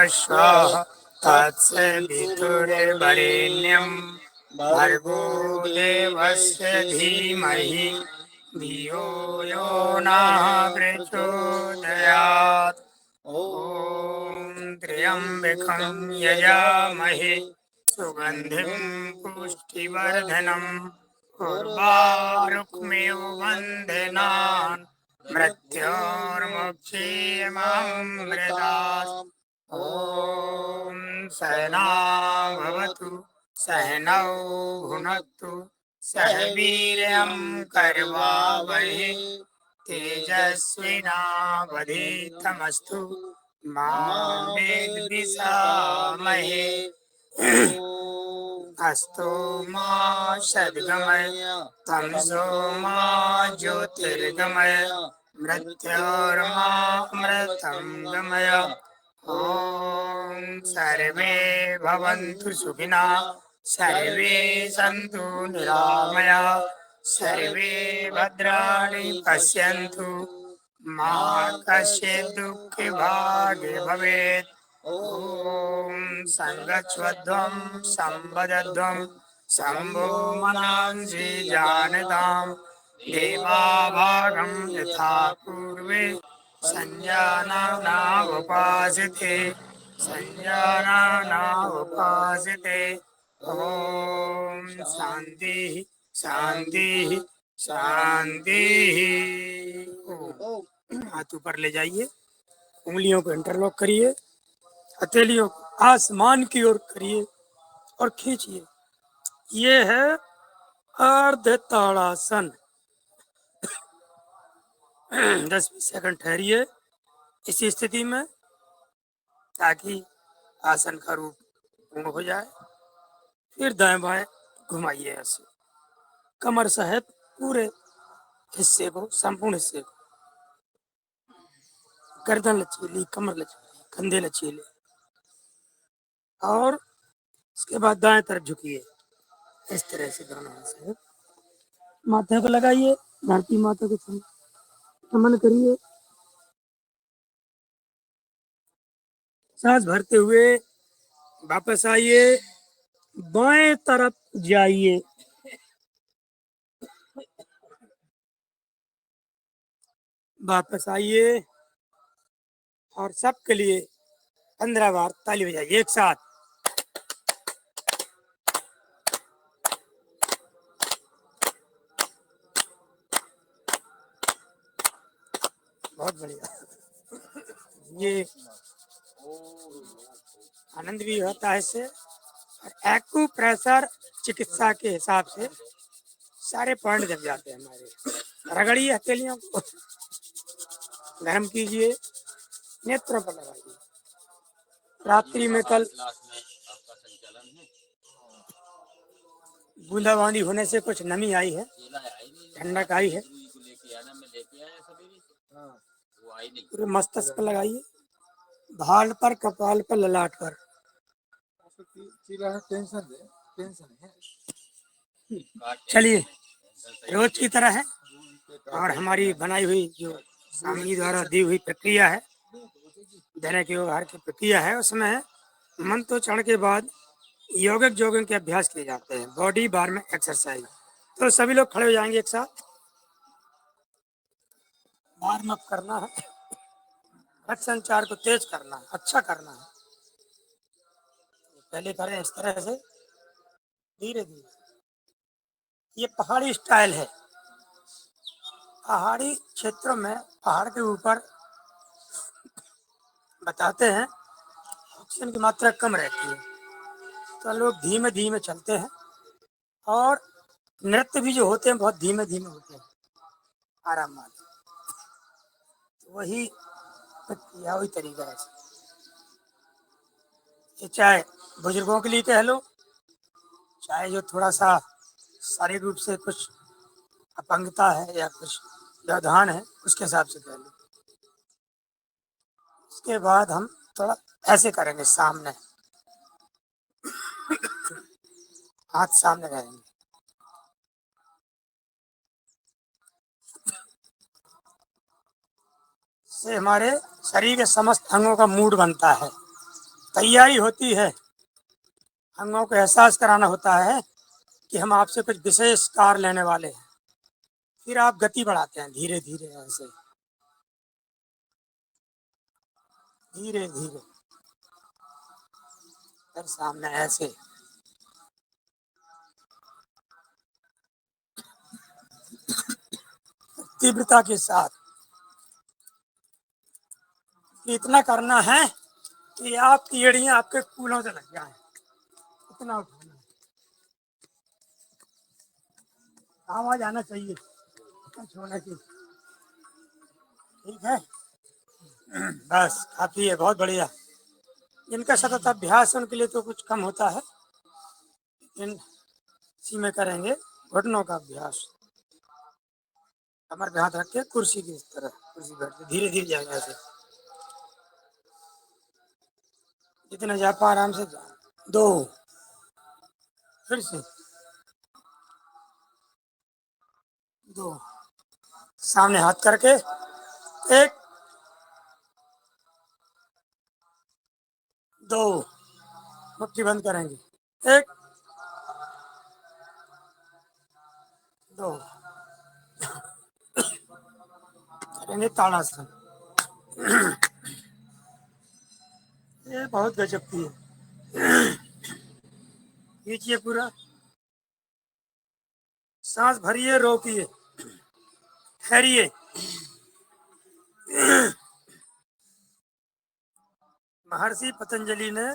स्वाहा तत्सवितुर्वरेण्यं भर्गो देवस्य धीमहि धियो यो नः प्रचोदयात्। ॐ त्र्यम्बकं यजामहे सुगन्धिं पुष्टिवर्धनम् उर्वारुकमिव बन्धनान् मृत्योर्मुक्षीयमामृतात्। ॐ सहना भवतु सहनौ भुनक्तु सह वीर्यं करवावहै तेजस्विनावधीतमस्तु मा विद्विषावहै। अस्तु मा सद्गमय तमसो मा ज्योतिर्गमय मृत्योर्मामृतं गमय। ॐ सर्वे भवन्तु सुखिनः सर्वे सन्तु निरामयाः सर्वे भद्राणि पश्यन्तु मा कश्चित् दुःखभाग् भवेत्। ॐ संगच्छध्वं संवदध्वं शम्भो मनांसि जानतां देवाभागं यथा पूर्वे संजानानावुपासते संजानानावुपासते। ॐ शान्ति शान्ति शान्ति। हाथ ऊपर ले जाइए, उंगलियों को इंटरलॉक करिए, हथेलियों को आसमान की ओर करिए और खींचिए। ये है अर्ध ताड़ासन। 10-20 सेकंड ठहरिए इसी स्थिति में ताकि आसन का रूप पूर्ण हो जाए। फिर दाएं बाएं घुमाइए ऐसे, कमर सहित पूरे हिस्से को, संपूर्ण हिस्से को, गर्दन लचीली, कमर लचीली, कंधे लचीले, और उसके बाद दाएं तरफ झुकिए इस तरह से दोनों से। माथे को लगाइए, धरती माता को नमन करिए, सांस भरते हुए वापस आइए, बाएं तरफ जाइए, वापस आइए और सबके लिए 15 बार ताली बजाइए एक साथ। बहुत बढ़िया। ये आनंद भी होता है इससे। एक्यूप्रेशर चिकित्सा के हिसाब से सारे पॉइंट जम जाते हैं हमारे। रगड़िए हथेलियों को, गर्म कीजिए, नेत्रों पर लगाइए। रात्रि में कल बूंदाबांदी होने से कुछ नमी आई है, ठंडक आई है। पूरे मस्तिष्क पर लगाइए, भाल पर, कपाल पर, ललाट पर। चलिए, रोज की तरह है और हमारी बनाई हुई जो स्वामी द्वारा दी हुई प्रक्रिया है, दैनिक व्यवहार की प्रक्रिया है, उसमें मंत्रोच्चारण के बाद योगिक जोगिंग के अभ्यास किए जाते हैं, बॉडी वार्म एक्सरसाइज। तो सभी लोग खड़े हो जाएंगे एक साथ। वार्म अप करना है, रक्त संचार को तेज करना है, अच्छा करना है। पहले करें इस तरह से, धीरे धीरे। ये पहाड़ी स्टाइल है। पहाड़ी क्षेत्रों में, पहाड़ के ऊपर बताते हैं ऑक्सीजन की मात्रा कम रहती है, तो लोग धीमे धीमे चलते हैं और नृत्य भी जो होते हैं बहुत धीमे धीमे होते हैं, आराम वाले। तो वही प्रक्रिया, वही तरीका है। ये चाहे बुजुर्गों के लिए कह लो, चाहे जो थोड़ा सा शारीरिक रूप से कुछ अपंगता है या कुछ व्यवधान है, उसके हिसाब से कह लो। उसके बाद हम थोड़ा ऐसे करेंगे, सामने हाथ सामने रहेंगे। से हमारे शरीर के समस्त अंगों का मूड बनता है। तैयारी होती है, अंगों को एहसास कराना होता है कि हम आपसे कुछ विशेष कार्य लेने वाले हैं। फिर आप गति बढ़ाते हैं धीरे धीरे, ऐसे धीरे धीरे, फिर सामने ऐसे तीव्रता के साथ। इतना करना है कि आपकी एड़ियां आपके कूलों से लग जाए। इतना उठाना है। आवाज आना चाहिए छोड़ने की। ठीक है, बस काफी है, बहुत बढ़िया। इनका सतत अभ्यास है, उनके लिए तो कुछ कम होता है, इन इसी में करेंगे घुटनों का अभ्यास। कमर पे हाथ रख के कुर्सी की तरह, कुर्सी बैठ के धीरे धीरे जाएगा ऐसे, जितना जा पा आराम से जाए। 2, फिर से 2, सामने हाथ करके 1, 2, मुट्ठी बंद करेंगे, 1, 2, करेंगे ताड़ासन। ये बहुत गजब की है। खींचिए पूरा, सांस भरिए, रोकिए, ठहरिए। महर्षि पतंजलि ने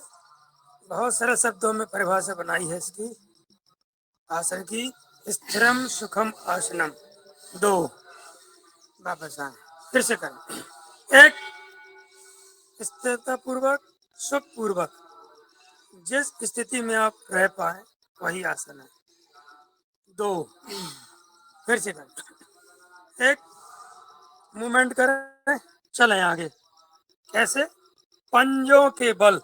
बहुत सरल शब्दों में परिभाषा बनाई है इसकी आसन की। स्थिरम सुखम आसनम। 2, वापस आए, फिर से करें। 1, स्थिरता पूर्वक, सुख पूर्वक, जिस स्थिति में आप रह पाए वही आसन है। 2, फिर से करें। 1, मूवमेंट करें, चलें आगे। कैसे? पंजों के बल,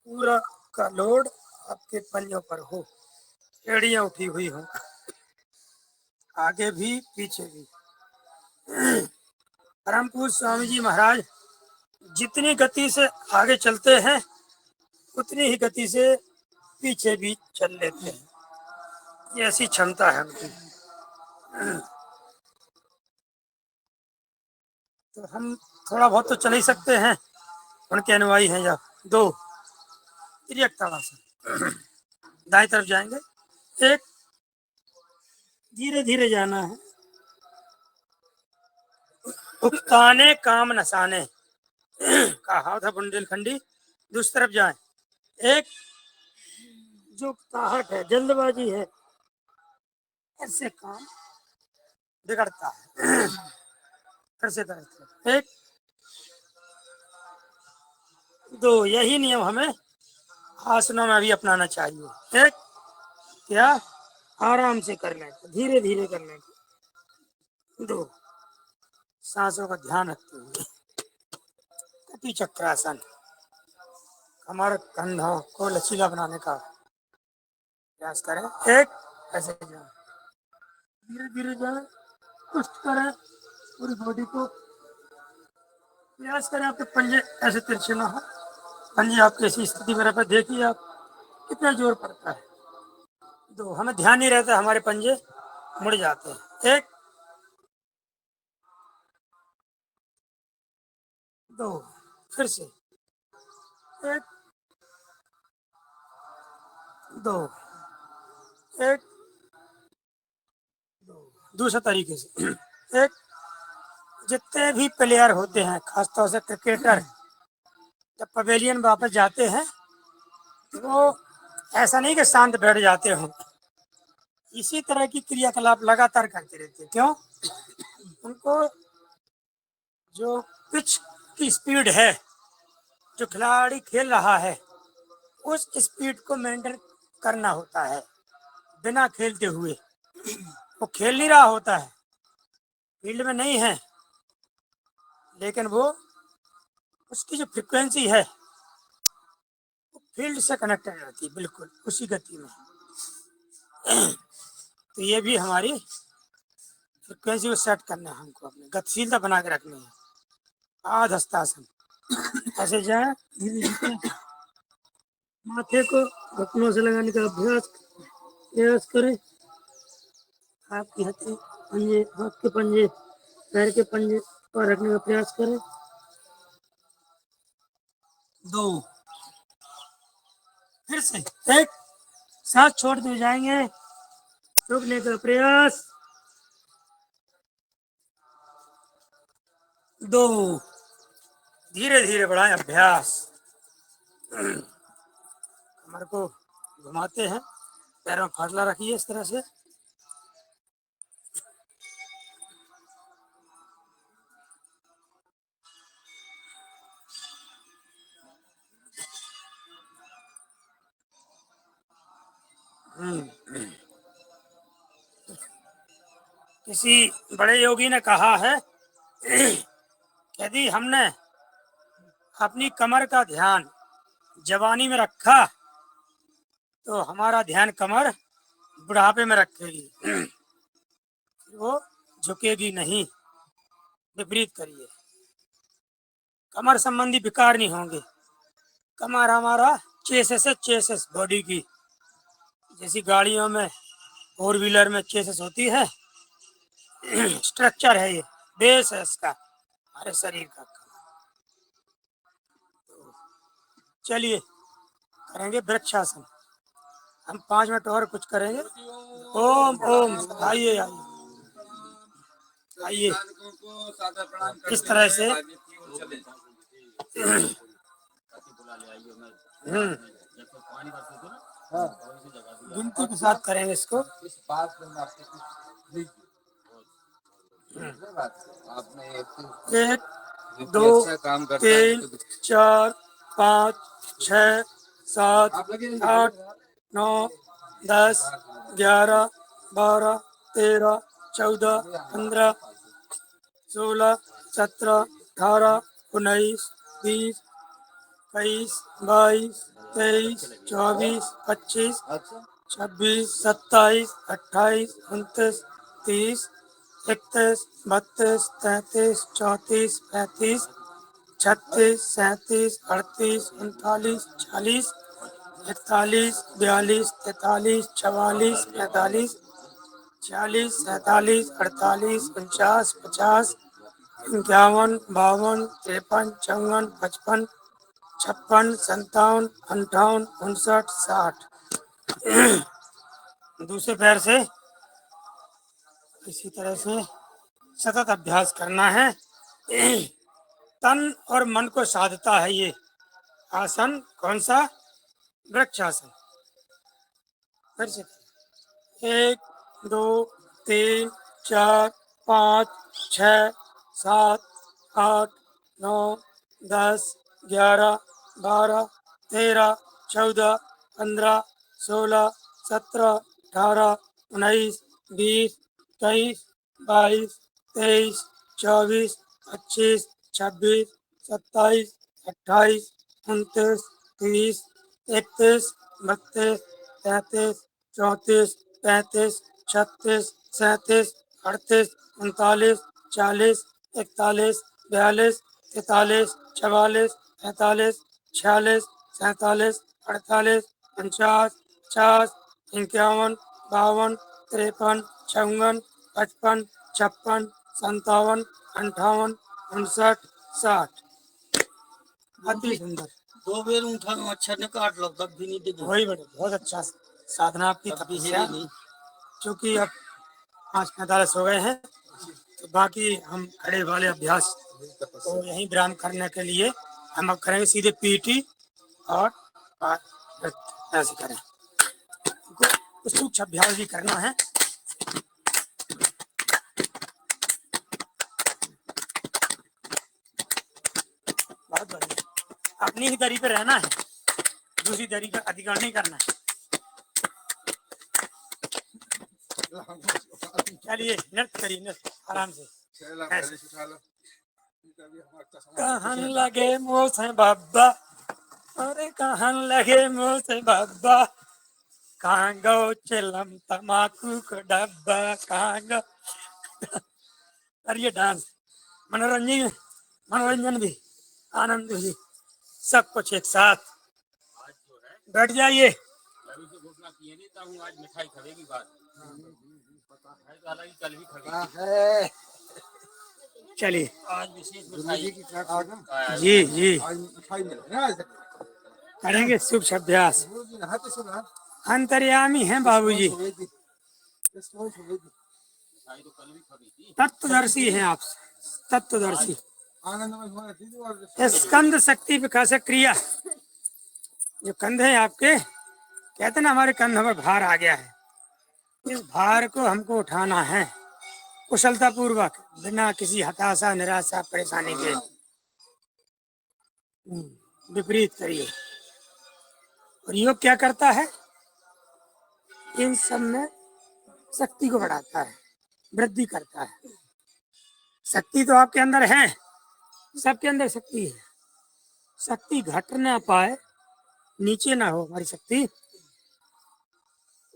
पूरा का लोड आपके पंजों पर हो, एड़ियां उठी हुई हो, आगे भी पीछे भी। परम पूज्य स्वामी जी महाराज जितनी गति से आगे चलते हैं उतनी ही गति से पीछे भी चल लेते हैं, ये ऐसी क्षमता है उनकी। तो हम थोड़ा बहुत तो चल ही सकते हैं, उनके अनुयायी हैं। या 2, तिर्यक ताड़ासन, दाएं तरफ जाएंगे। 1, धीरे धीरे जाना है, उकताने काम नसाने, कहा था बुंदेलखंडी। दूसरी तरफ जाए। 1, जो उकताहट है, जल्दबाजी है, ऐसे काम बिगड़ता है। फिर से तरफ 1, 2, यही नियम हमें आसनों में भी अपनाना चाहिए। 1, क्या आराम से करने को, धीरे धीरे करने को। 2, सांसों का ध्यान रखते हुए। कटी चक्रासन, कमर कंधों को लचीला बनाने का प्रयास करें। 1, ऐसे जाए, धीरे धीरे जाए, पुष्ट करें पूरी बॉडी को। प्रयास करें आपके पंजे ऐसे तिरछे ना हो, पंजे आपकी ऐसी स्थिति में रहे। देखिए आप कितना जोर पड़ता है। 2, हमें ध्यान नहीं रहता, हमारे पंजे मुड़ जाते हैं। 1, 2, फिर से 1, 2, 1, 2। दूसरे तरीके से 1, जितने भी प्लेयर होते हैं, खासतौर से क्रिकेटर, जब पवेलियन वापस जाते हैं तो वो ऐसा नहीं कि शांत बैठ जाते हो, इसी तरह की क्रियाकलाप लगातार करते रहते हैं। क्यों? उनको जो पिच की स्पीड है, जो खिलाड़ी खेल रहा है, उस स्पीड को मेंटेन करना होता है बिना खेलते हुए। वो खेल नहीं रहा होता है, फील्ड में नहीं है, लेकिन वो उसकी जो फ्रिक्वेंसी है वो फील्ड से कनेक्टेड रहती है, बिल्कुल उसी गति में। तो ये भी हमारी फ्रिक्वेंसी को सेट करना है हमको, अपनी गतिशीलता बना के रखनी है। आध हस्तासन, ऐसे जाए, माथे को घुटनों से लगाने का प्रयास करें। आपकी हथेली पंजे, हाथ के पंजे, पैर के पंजे पर रखने का प्रयास करें। 2, फिर से 1, सांस छोड़ते जाएंगे, रुकने का प्रयास। 2, धीरे धीरे बढ़ाएं अभ्यास। कमर को घुमाते हैं, पैरों में फासला रखिए इस तरह से। किसी बड़े योगी ने कहा है यदि हमने अपनी कमर का ध्यान जवानी में रखा तो हमारा ध्यान कमर बुढ़ापे में रखेगी, वो झुकेगी नहीं। विपरीत करिए, कमर संबंधी विकार नहीं होंगे। कमर हमारा चेसिस है, चेसिस बॉडी की, जैसी गाड़ियों में, 4 व्हीलर में चेसिस होती है, स्ट्रक्चर है ये, बेस है इसका हमारे शरीर का। चलिए करेंगे वृक्षासन। हम 5 मिनट और कुछ करेंगे। ओम ओम, आइए आइए आइए, इस तरह से गिनती के साथ करेंगे इसको। 1, 2, 3, 4, 5, 6, 7, 8, 9, 10, 11, 12, 13, 14, 15, 16, 17, 18, 19, 20, 21, 22, 23, 24, 25, 26, 27, 28, 29, 30, 31, 32, 33, 34, 35, 36, 37, 38, 39, 40, 41, 42, 43, 44, 45, 46, 47, 48, 49, 50, 51, 52, 53, 54, 55, 56, 57, 58, 59, 60। दूसरे पैर से इसी तरह से सतत अभ्यास करना है। तन और मन को साधता है ये आसन। कौन सा? वृक्षासन। फिर से 1, 2, 3, 4, 5, 6, 7, 8, 9, 10, 11, 12, 13, 14, 15, 16, 17, 18, 19, 20, 21, 22, 23, 24, 25, 26, 27, 28, 29, 30, 31, 32, 33, 34, 35, 36, 37, 38, 39, 40, 41, 42, 43, 44, 45, 46, 47, 48, 49, 50, 51, 52, 53, 54, 55, 56, 57, 58, 59, 60। अति सुंदर। 2 बेर उठा अच्छा ने काट लो तब भी नहीं दिखे। वही बड़े बहुत अच्छा साधना आपकी तपस्या। क्योंकि अब 5:45 हो गए हैं, तो बाकी हम खड़े वाले अभ्यास तो यहीं विराम करने के लिए हम अब करेंगे सीधे पीटी और ऐसे करें। सूक्ष्म अभ्यास भी करना है। बहुत बढ़िया। अपनी ही दरी पे रहना है, दूसरी दरी का अधिकार नहीं करना है। चलिए नृत्य करिए, नृत्य आराम से। कहन लगे मोह से बाबा, अरे कहन लगे मोह से बाबा, कहाँ गो चिलम तमाकू को डब्बा, कहाँ गो। करिए डांस, मनोरंजन भी, आनंद भी। सब कुछ एक साथ। बैठ जाइए। चलिए जी जी करेंगे शुभ अभ्यास। अंतर्यामी हैं बाबूजी, तत्वदर्शी हैं आप, तत्वदर्शी। स्कंद शक्ति विकास क्रिया, जो कंध है आपके, कहते ना हमारे कंधों पर भार आ गया है, इस भार को हमको उठाना है कुशलता पूर्वक, बिना किसी हताशा निराशा परेशानी के। विपरीत करिए। और योग क्या करता है? इन सब में शक्ति को बढ़ाता है, वृद्धि करता है। शक्ति तो आपके अंदर है, सबके अंदर शक्ति है। शक्ति घट ना पाए, नीचे ना हो हमारी शक्ति,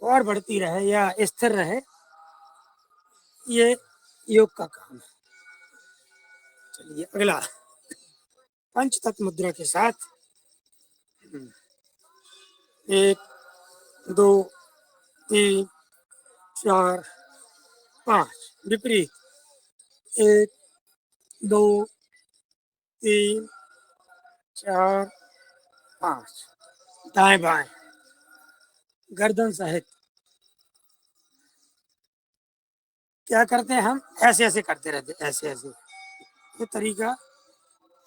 और बढ़ती रहे या स्थिर रहे, ये योग का काम है। चलिए अगला, पंच तत्व मुद्रा के साथ 1 2 3 4 5 विपरीत, 1 2 3 4 5 दाएं बाएं गर्दन सहित। क्या करते हैं हम? ऐसे ऐसे करते रहते, ऐसे ऐसे। ये तरीका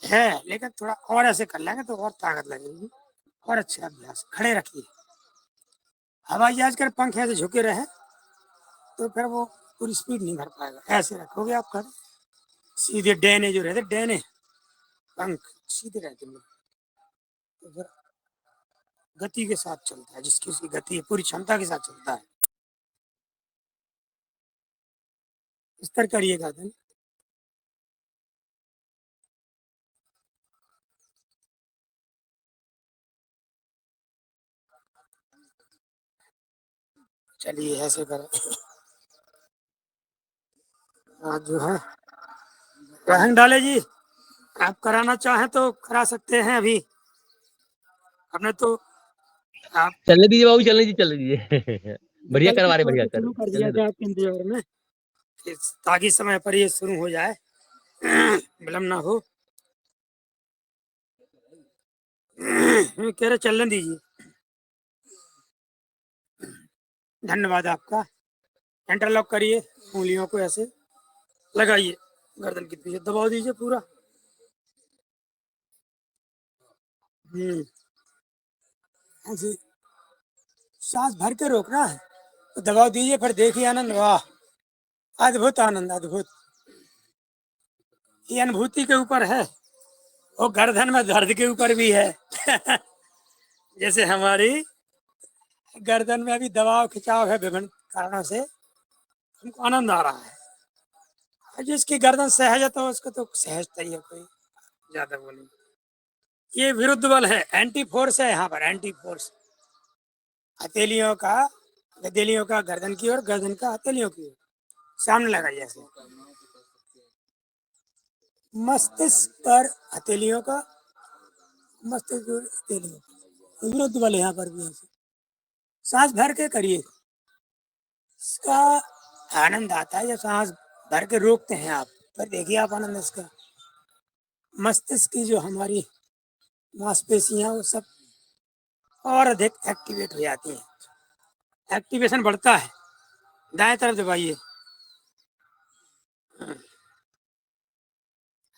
है, लेकिन थोड़ा और ऐसे कर लेंगे तो और ताकत लगेगी और अच्छा अभ्यास। खड़े रखिए, हवाई जहाज कर पंख ऐसे झुके रहे तो फिर वो पूरी स्पीड नहीं भर पाएगा। ऐसे रखोगे आप खड़े, सीधे डैने जो रहते, डैने पंख सीधे रहते हैं, तो फिर गति के साथ चलता है, जिसकी उसकी गति है पूरी क्षमता के साथ चलता है। इस तरह करिएगा दिन। चलिए ऐसे करें। आज जो है रहन डाले जी, आप कराना चाहें तो करा सकते हैं अभी, अपने तो आप चलने दीजिए बाबू, चलने दीजिए, चलने दीजिए। बढ़िया करवा रहे, बढ़िया कर शुरू कर दिया चलने दो। था आपके इंतजार में, ताकि समय पर ये शुरू हो जाए, विलम्ब ना हो। कह रहे चलने दीजिए। धन्यवाद आपका। इंटरलॉक करिए, उंगलियों को ऐसे लगाइए, गर्दन के पीछे दबाव दीजिए पूरा। ऐसे सांस भर के रोकना है, तो दबाव दीजिए, फिर देखिए आनंद। वाह, अद्भुत आनंद, अद्भुत। ये अनुभूति के ऊपर है, और गर्दन में दर्द के ऊपर भी है। जैसे हमारी गर्दन में अभी दबाव खिंचाव है, विभिन्न कारणों से हमको आनंद आ रहा है। और जिसकी गर्दन सहज है तो उसको तो सहजता ही है, कोई ज्यादा वो नहीं। ये विरुद्ध बल है, एंटी फोर्स है यहाँ पर, एंटी फोर्स। हथेलियों का, हथेलियों का गर्दन की ओर, गर्दन का हथेलियों की ओर, सामने लगाइए ऐसे। मस्तिष्क पर हथेलियों का, मस्तिष्क पर हथेलियों का, विरुद्ध बल यहाँ पर भी ऐसे। सांस भर के करिए, इसका आनंद आता है जब सांस भर के रोकते हैं आप, पर देखिए आप आनंद इसका। मस्तिष्क की जो हमारी मांसपेशियां, वो सब और अधिक एक्टिवेट हो जाती है, एक्टिवेशन बढ़ता है। दाएं तरफ दबाइए।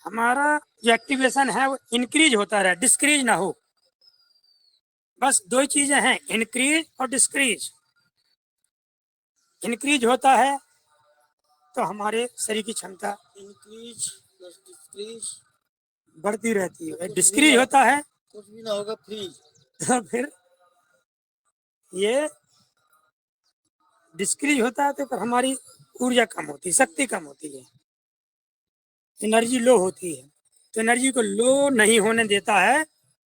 हमारा जो एक्टिवेशन है वो इंक्रीज होता रहे, डिस्क्रीज ना हो। बस दो ही चीजें हैं, इंक्रीज और डिस्क्रीज। इंक्रीज होता है तो हमारे शरीर की क्षमता इंक्रीज प्लस डिस्क्रीज बढ़ती रहती है। डिस्क्रीज होता है कुछ भी ना होगा, फ्रीज। तो फिर ये डिस्क्रीज होता है तो फिर हमारी ऊर्जा कम होती है, शक्ति कम होती है, एनर्जी लो होती है। तो एनर्जी को लो नहीं होने देता है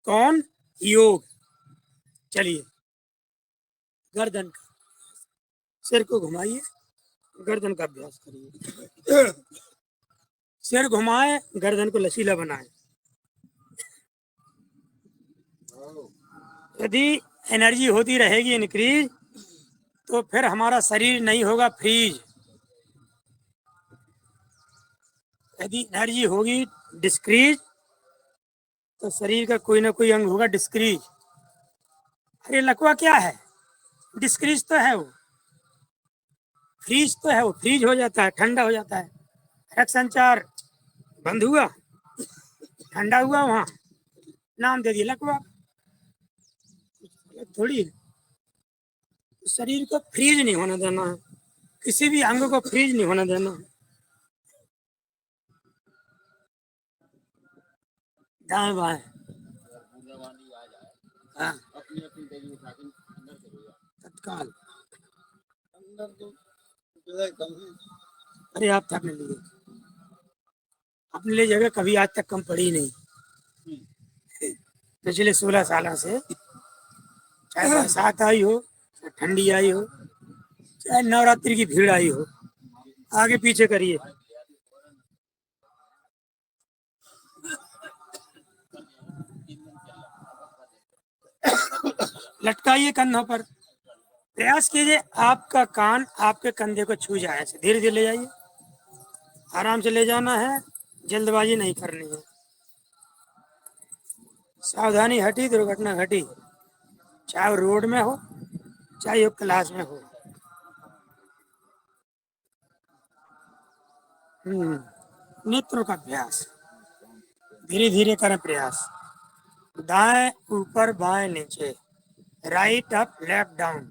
कौन? योग। चलिए, गर्दन का, सिर को घुमाइए, गर्दन का अभ्यास करिए। सिर घुमाए, गर्दन को लचीला बनाए। यदि एनर्जी होती रहेगी इंक्रीज तो फिर हमारा शरीर नहीं होगा फ्रीज। यदि एनर्जी होगी डिस्क्रीज तो शरीर का कोई ना कोई अंग होगा डिस्क्रीज। अरे लकवा क्या है, डिस्क्रीज तो है वो, फ्रीज तो है वो, फ्रीज हो जाता है, ठंडा हो जाता है। रक्त संचार बंद हुआ, ठंडा हुआ, वहां नाम दे दिया लकवा। थोड़ी है। शरीर को फ्रीज नहीं होने देना है, किसी भी अंग को फ्रीज नहीं होने देना। दाएं बाएं, हाँ, तत्काल। अरे आप तो अपने लिए, अपने लिए जगह कभी आज तक कम पड़ी नहीं। पिछले 16 सालों से, चाहे बरसात आई हो, चाहे ठंडी आई हो, चाहे नवरात्रि की भीड़ आई हो, आगे पीछे करिए, लटकाइए कंधों पर, प्रयास कीजिए आपका कान आपके कंधे को छू जाए। ऐसे धीरे धीरे ले जाइए, आराम से ले जाना है, जल्दबाजी नहीं करनी है। सावधानी हटी दुर्घटना घटी, चाहे वो रोड में हो चाहे वो क्लास में हो। नेत्रों का अभ्यास धीरे धीरे करें प्रयास। दाएं ऊपर बाएं नीचे, राइट अप लेफ्ट डाउन।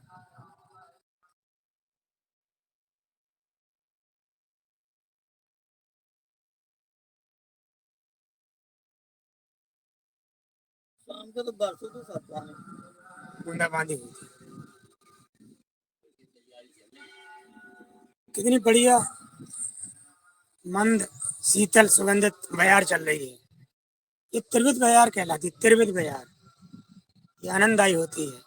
बूंदाबांदी होती है। कितनी बढ़िया मंद शीतल सुगंधित बयार चल रही है। ये त्रिविध बयार कहलाती है, त्रिविध बयार। ये आनंददायी होती है।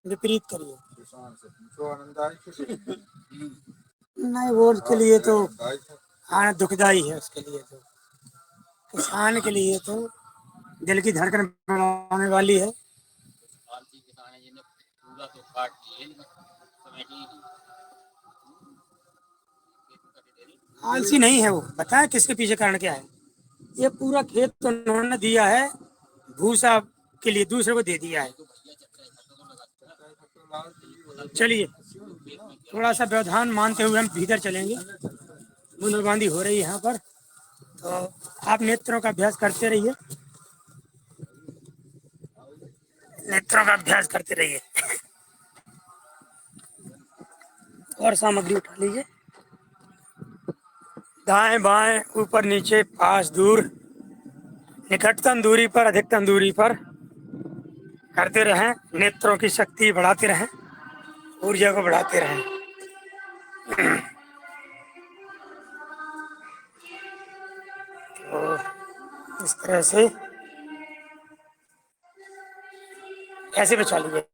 विपरीत करिए, नहीं वो उसके लिए तो हाँ दुखदाई है, उसके लिए तो, किसान के लिए तो दिल की धड़कन बढ़ाने वाली है। आलसी नहीं है वो, बताए किसके पीछे कारण क्या है। ये पूरा खेत तो उन्होंने दिया है भूसा के लिए, दूसरे को दे दिया है। चलिए थोड़ा सा व्यवधान मानते हुए हम भीतर चलेंगे। बूंदाबांदी हो रही है यहाँ पर, तो आप नेत्रों का अभ्यास करते रहिए, नेत्रों का अभ्यास करते रहिए। और सामग्री उठा लीजिए, दाएं बाएं ऊपर नीचे पास दूर, निकटतम दूरी पर अधिकतम दूरी पर करते रहें। नेत्रों की शक्ति बढ़ाते रहें, ऊर्जा को बढ़ाते रहें। तो इस तरह से ऐसे बचा लीजिए।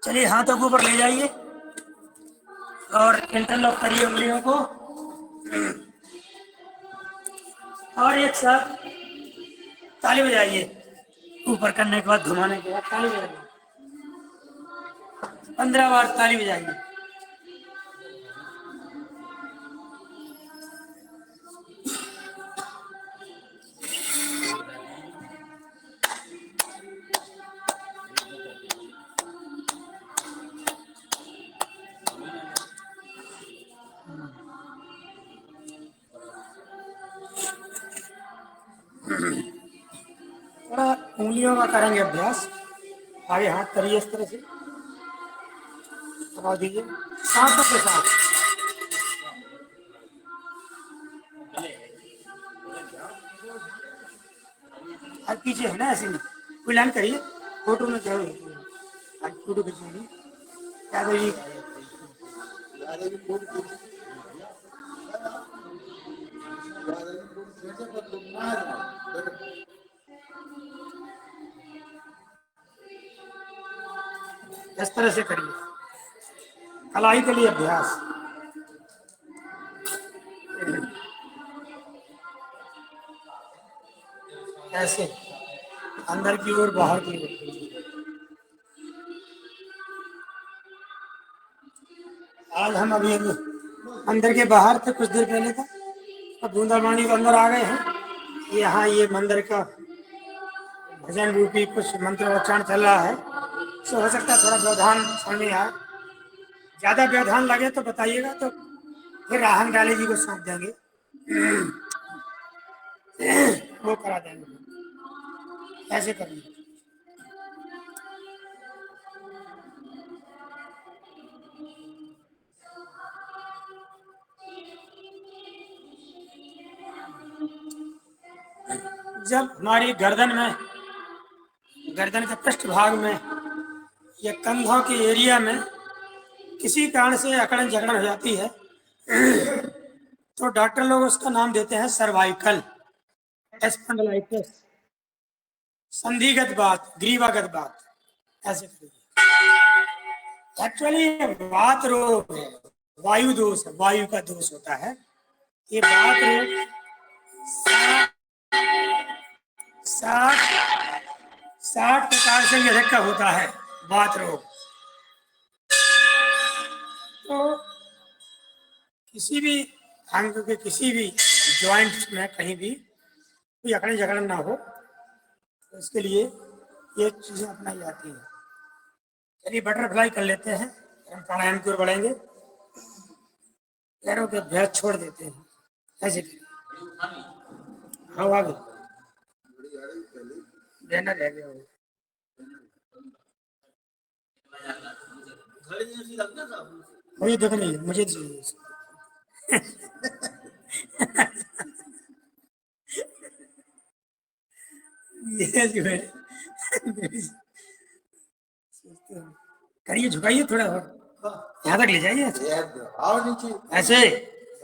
चलिए हाथों को ऊपर ले जाइए और इंटरलॉक करिए उंगलियों को, और एक साथ ताली बजाइए। ऊपर करने के बाद, घुमाने के बाद ताली बजाइए, 15 बार ताली बजाइए। थोड़ा उंगलियों का करेंगे अभ्यास। आगे हाथ करिए इस तरह से, दबा दीजिए सांसों के साथ। हाथ पीछे है ना, ऐसे में कोई लाइन करिए, फोटो में क्या होती है, आज फोटो खींचेंगे क्या करिए। इस तरह से करिए, कलाई के लिए अभ्यास। ऐसे अंदर की ओर बाहर की ओर। आज हम अभी अंदर के बाहर थे कुछ देर पहले था, अब बूंदाबांदी तो अंदर आ गए हैं। यहाँ ये मंदिर का भजन रूपी कुछ मंत्रोच्चारण चल रहा है, तो हो सकता है थोड़ा व्यवधान समझ में आए। ज्यादा व्यवधान लगे तो बताइएगा, तो फिर राहन डाले जी को सौंप देंगे, वो करा देंगे। ऐसे करेंगे। जब हमारी गर्दन के पृष्ठ भाग में या कंधों के एरिया में किसी कारण से अकड़न जकड़न हो जाती है, तो डॉक्टर लोग उसका नाम देते हैं सर्वाइकल स्पॉन्डिलाइटिस, संधिगत बात, ग्रीवागत बात। ऐसे एक्चुअली वात रोग है, वायु दोष है, वायु का दोष होता है। ये वात रोग 60 प्रकार से भी अधिक का होता है वात रोग। तो किसी भी अंग के किसी भी जॉइंट में कहीं भी कोई अकड़न जकड़न ना हो, तो इसके लिए ये चीजें अपनाई जाती हैं। चलिए बटरफ्लाई कर लेते हैं, हम प्राणायाम की ओर बढ़ेंगे। पैरों के अभ्यास छोड़ देते हैं, ऐसे हाँ आगे देना रह गया हो। मुझे देख नहीं, मुझे चाहिए। ये जो है करिए, झुकाइए थोड़ा और, यहाँ तक ले जाइए, आओ नीचे, ऐसे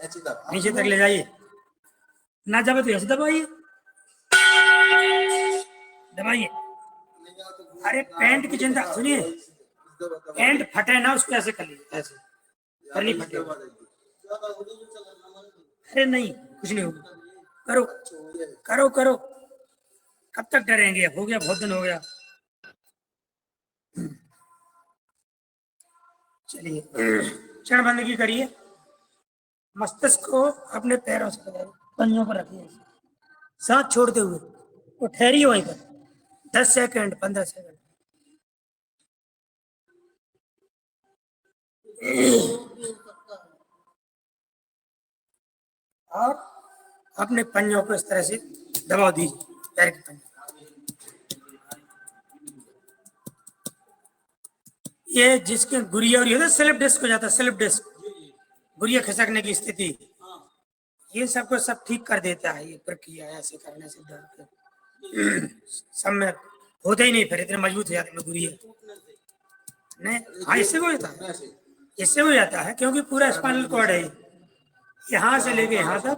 नीचे नीचे तक ले जाइए। ना जब तो ऐसे दबाइए, दबाइए। अरे पैंट की चिंता सुनिए, पैंट फटे ना उसको ऐसे कर लीजिए, ऐसे कर नहीं फटे। अरे नहीं, कुछ नहीं होगा, करो करो करो। कब तक डरेंगे, हो गया बहुत दिन हो गया। चलिए क्षणबंदी करिए, मस्तिष्क को अपने पैरों से लगाइए, पंजों पर रखिए, सांस छोड़ते हुए वो ठहरिए वहीं पर 10 सेकंड 15 सेकंड। और अपने पंजों को इस तरह से दबाव दीजिए, पैर के पंजों। ये जिसके गुड़िया होता है, स्लिप डिस्क हो जाता है, स्लिप डिस्क, गुड़िया खिसकने की स्थिति, ये सबको सब ठीक कर देता है ये प्रक्रिया। ऐसे करने से दर्द सब में होता ही नहीं, फिर इतने मजबूत हो जाते हैं गुड़िया। नहीं हाँ, इससे हो जाता है, इससे हो जाता है, क्योंकि पूरा स्पाइनल कॉर्ड है, यहाँ से लेके यहाँ तक,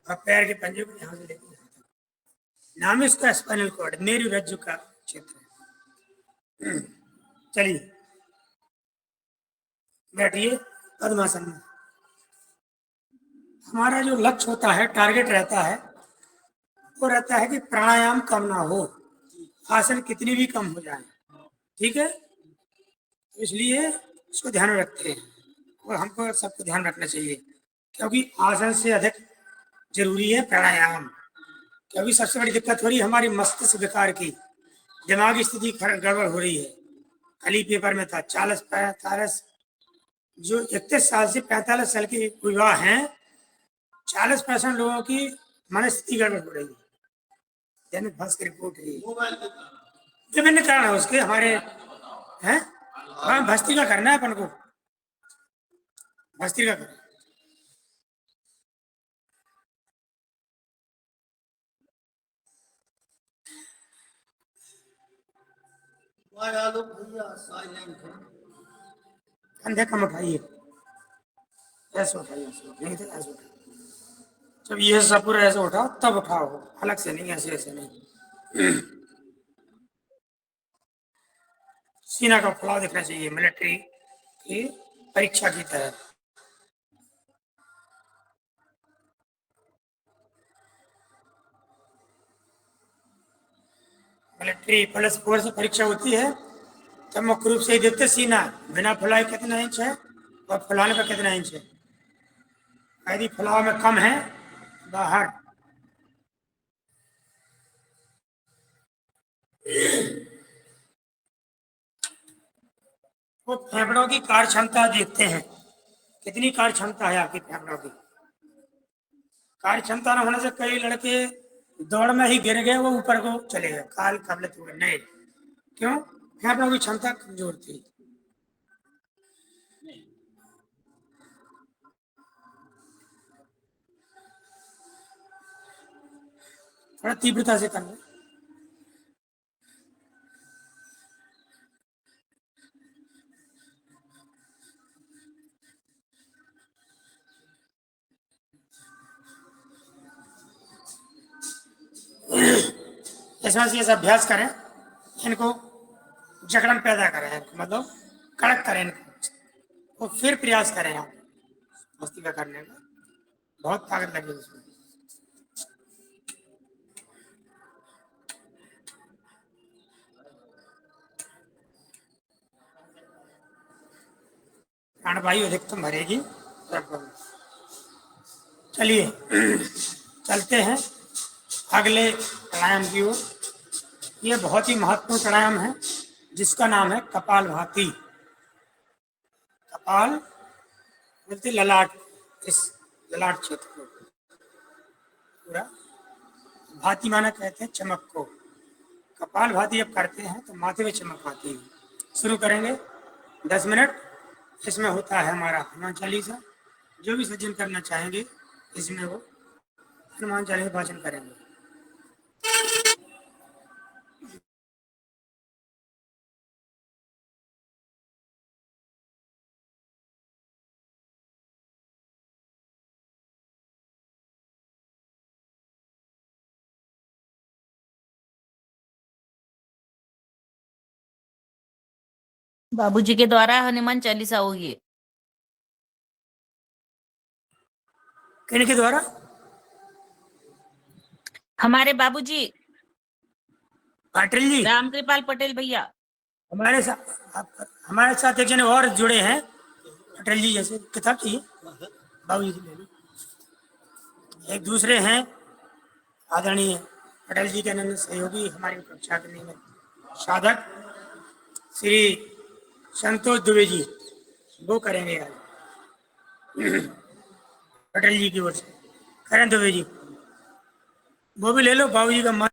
और पैर के पंजे को यहाँ से लेके यहाँ तक, नाम इसका स्पाइनल कॉर्ड, मेरु रज्जु का क्षेत्र है। चलिए बैठिए पद्मासन में। हमारा जो लक्ष्य होता है, टारगेट रहता है, वो रहता है कि प्राणायाम कम ना हो, आसन कितनी भी कम हो जाए, ठीक है। इसलिए इसको ध्यान में रखते हैं, और हमको सबको ध्यान रखना चाहिए, क्योंकि आसन से अधिक जरूरी है प्राणायाम। क्योंकि सबसे बड़ी दिक्कत हो रही है हमारी मस्तिष्क विकार की, दिमागी स्थिति गड़बड़ हो रही है। कल ही पेपर में था 40-45 जो 31 साल से 45 साल के युवा हैं, 40% लोगों की मनस्थिति गड़बड़ हो रही है। दैनिक भास्कर रिपोर्ट है, विभिन्न कारण है उसके हमारे हैं। हाँ भस्त्रिका करना है अपन को, भस्त्रिका करना। कंधे कम उठाइए, ऐसे उठाइए, नहीं तो ऐसे उठाइए। जब ये सब पूरा ऐसे उठाओ तब उठाओ, अलग से नहीं, ऐसे ऐसे नहीं। सीना का फुलाव दिखना चाहिए, मिलिट्री की परीक्षा की तरह। मिलिट्री पुलिस फोर्स की परीक्षा होती है तो मुख्य रूप से देखते सीना बिना फुलाए कितना इंच है और फुलाने पर कितना इंच है। यदि फुलाव में कम है बाहर। वो फेफड़ों की कार्य क्षमता देखते हैं, कितनी कार्य क्षमता है आपकी फेफड़ों की। कार्य क्षमता न होने से कई लड़के दौड़ में ही गिर गए, वो ऊपर को चले गए, काल कबलित हुए नहीं। क्यों? फेफड़ों की क्षमता कमजोर थी। थोड़ा तीव्रता से करना। इसमें से ऐसा अभ्यास करें, इनको जकड़न पैदा करें, मतलब कड़क करें इनको, और फिर प्रयास करें आप मस्तिष्क करने का, बहुत ताकत लगेगी उसमें। प्राणवायु अधिकतम भरेगी। चलिए चलते हैं अगले प्राणायाम की ओर। यह बहुत ही महत्वपूर्ण प्राणायाम है जिसका नाम है कपालभाति। कपाल बोलते ललाट, इस ललाट क्षेत्र को पूरा, भाति माना कहते हैं चमक को। कपाल भाति जब करते हैं तो माथे में चमक आती है। शुरू करेंगे 10 मिनट। इसमें होता है हमारा हनुमान चालीसा। जो भी सज्जन करना चाहेंगे इसमें वो हनुमान चालीसा वाचन करेंगे। बाबूजी के द्वारा हनुमान चालीसा होगी। किनके द्वारा? हमारे बाबूजी पाटिल जी, रामकृपाल पटेल भैया। हमारे साथ एक जने और जुड़े हैं पटेल जी जैसे। किताब चाहिए बाबू जी ले लो। एक दूसरे हैं आदरणीय पटेल जी के अनन्य सहयोगी, हमारी कक्षा के नियमित साधक श्री संतोष दुबे जी, वो करेंगे आज पटेल जी की ओर से। करण दुबे जी वो भी ले लो। बाबू जी का मन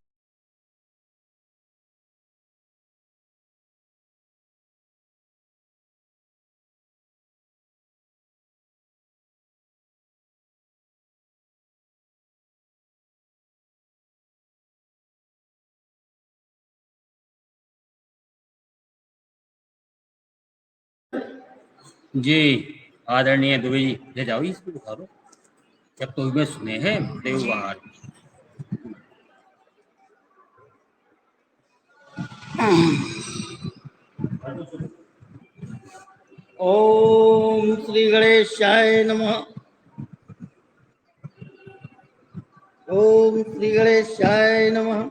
जी। आदरणीय दुबे जी ले जाओ, इसको बुखा लो। जब तो मैं सुने हैं देववार। ओम श्री गणेशाय नमः। ओम श्री गणेशाय नमः।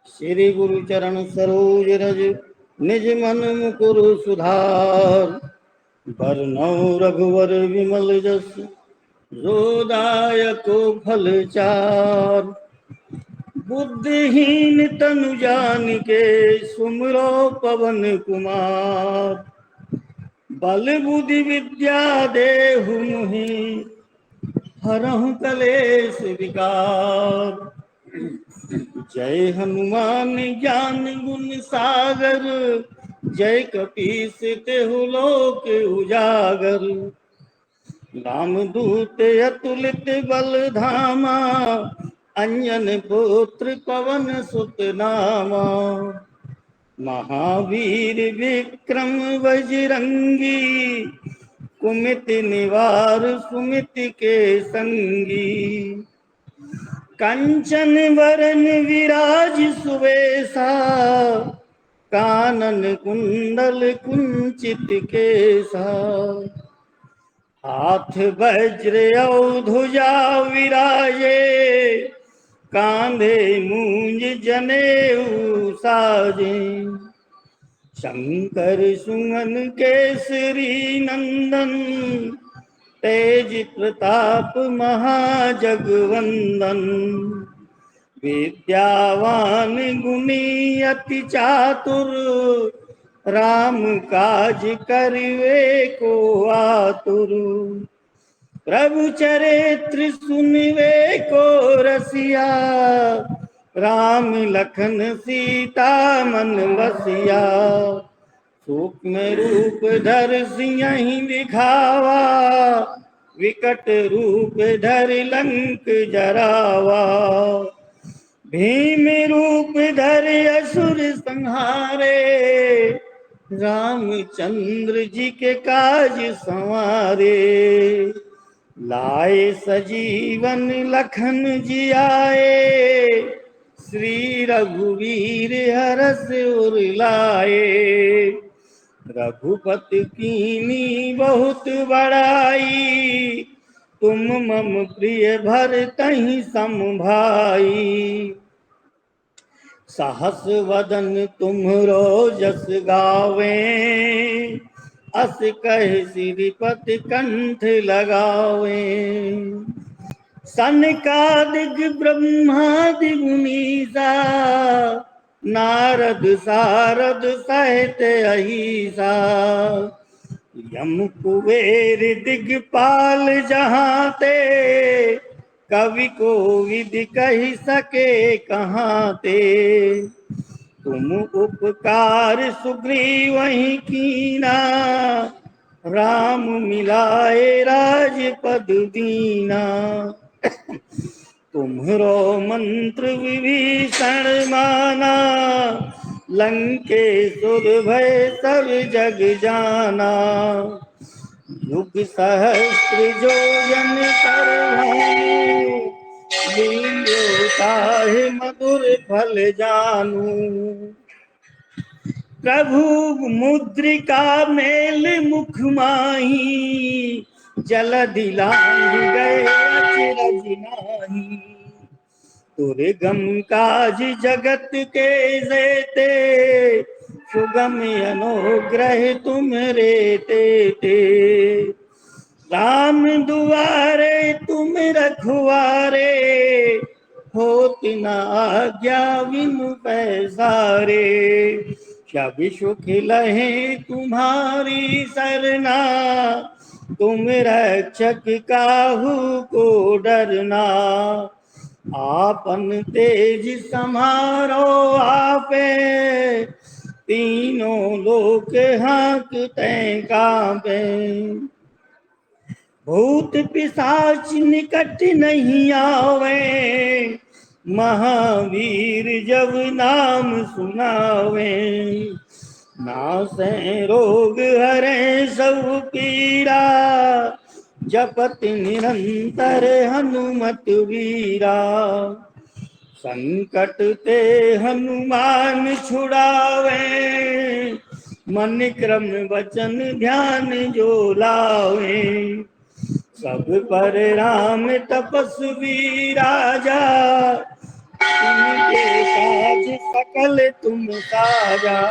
श्री गुरु चरण सरोज रज निज मन मुकुर सुधार। बरनौ रघुवर विमल जस जो दायक फल चार। बुद्धिहीन तनु जानिके सुमिरो पवन कुमार। बल बुद्धि विद्या देहु मुहि हरहु कलेश विकार। जय हनुमान ज्ञान गुण सागर जय कपीस तेहु लोक उजागर। रामदूत अतुलित बल धामा अंजन पुत्र पवन सुत नामा। महावीर विक्रम बजरंगी कुमिति निवार सुमिति के संगी। कंचन वरन विराज सुवेशा कानन कुंडल कुंचित केसा। हाथ वज्र और ध्वजा विराजे कांधे मूंज जनेऊ साजे। शंकर सुमन केसरी नंदन, तेज प्रताप महाजगवंदन। विद्यावान गुणी अति चातुर, राम काज करिवे को आतुर। प्रभु चरित्र सुनिवे को रसिया, राम लखन सीता मन बसिया। सूक्ष्म रूप धर सियहि दिखावा, विकट रूप धर लंक जरावा। भीम रूप धर असुर संहारे, रामचंद्र जी के काज संवारे। लाए सजीवन लखन जी आए, श्री रघुवीर हरष उर लाए। रघुपति कीनी बहुत बड़ाई, तुम मम प्रिय भरतहि सम भाई। सहस वदन तुम्हरो जस गावे, अस कह श्रीपति कंठ लगावे। सनकादिक ब्रह्मादि मुनीसा, नारद सारद सहित अहिसा। यम कुबेर दिगपाल जहाँ ते, कवि को विधि कही सके कहाँ ते। तुम उपकार सुग्रीव वही कीना, राम मिलाए राजपद दीना। तुम्हरो मंत्र विभीषण माना, लंकेश्वर भय सब जग जाना। युग सहस्त्र जो जन पर भानु, लील्यो ताहि मधुर फल जानू। प्रभु मुद्रिका मेल मुख माही, जलधि लांघ गए अचरज नाही। दुर्गम काज जगत के जेते, सुगम अनुग्रह तुमरे तेते। राम दुआरे तुम रखवारे, होत न आज्ञा बिनु पैसारे। सब सुख लहे तुम्हारी सरना, तुम रक्षक काहू को डरना। आपन तेज समारो आपे, तीनों लोक हाँकते कांपे। भूत पिशाच निकट नहीं आवे, महावीर जब नाम सुनावे। नासै रोग हरै सब पीरा, जपत निरंतर हनुमत वीरा। संकट ते हनुमान छुड़ावे, मन क्रम वचन ध्यान जो लावे। सब पर राम तपस्वी राजा, इनके काज सकल तुम साजा।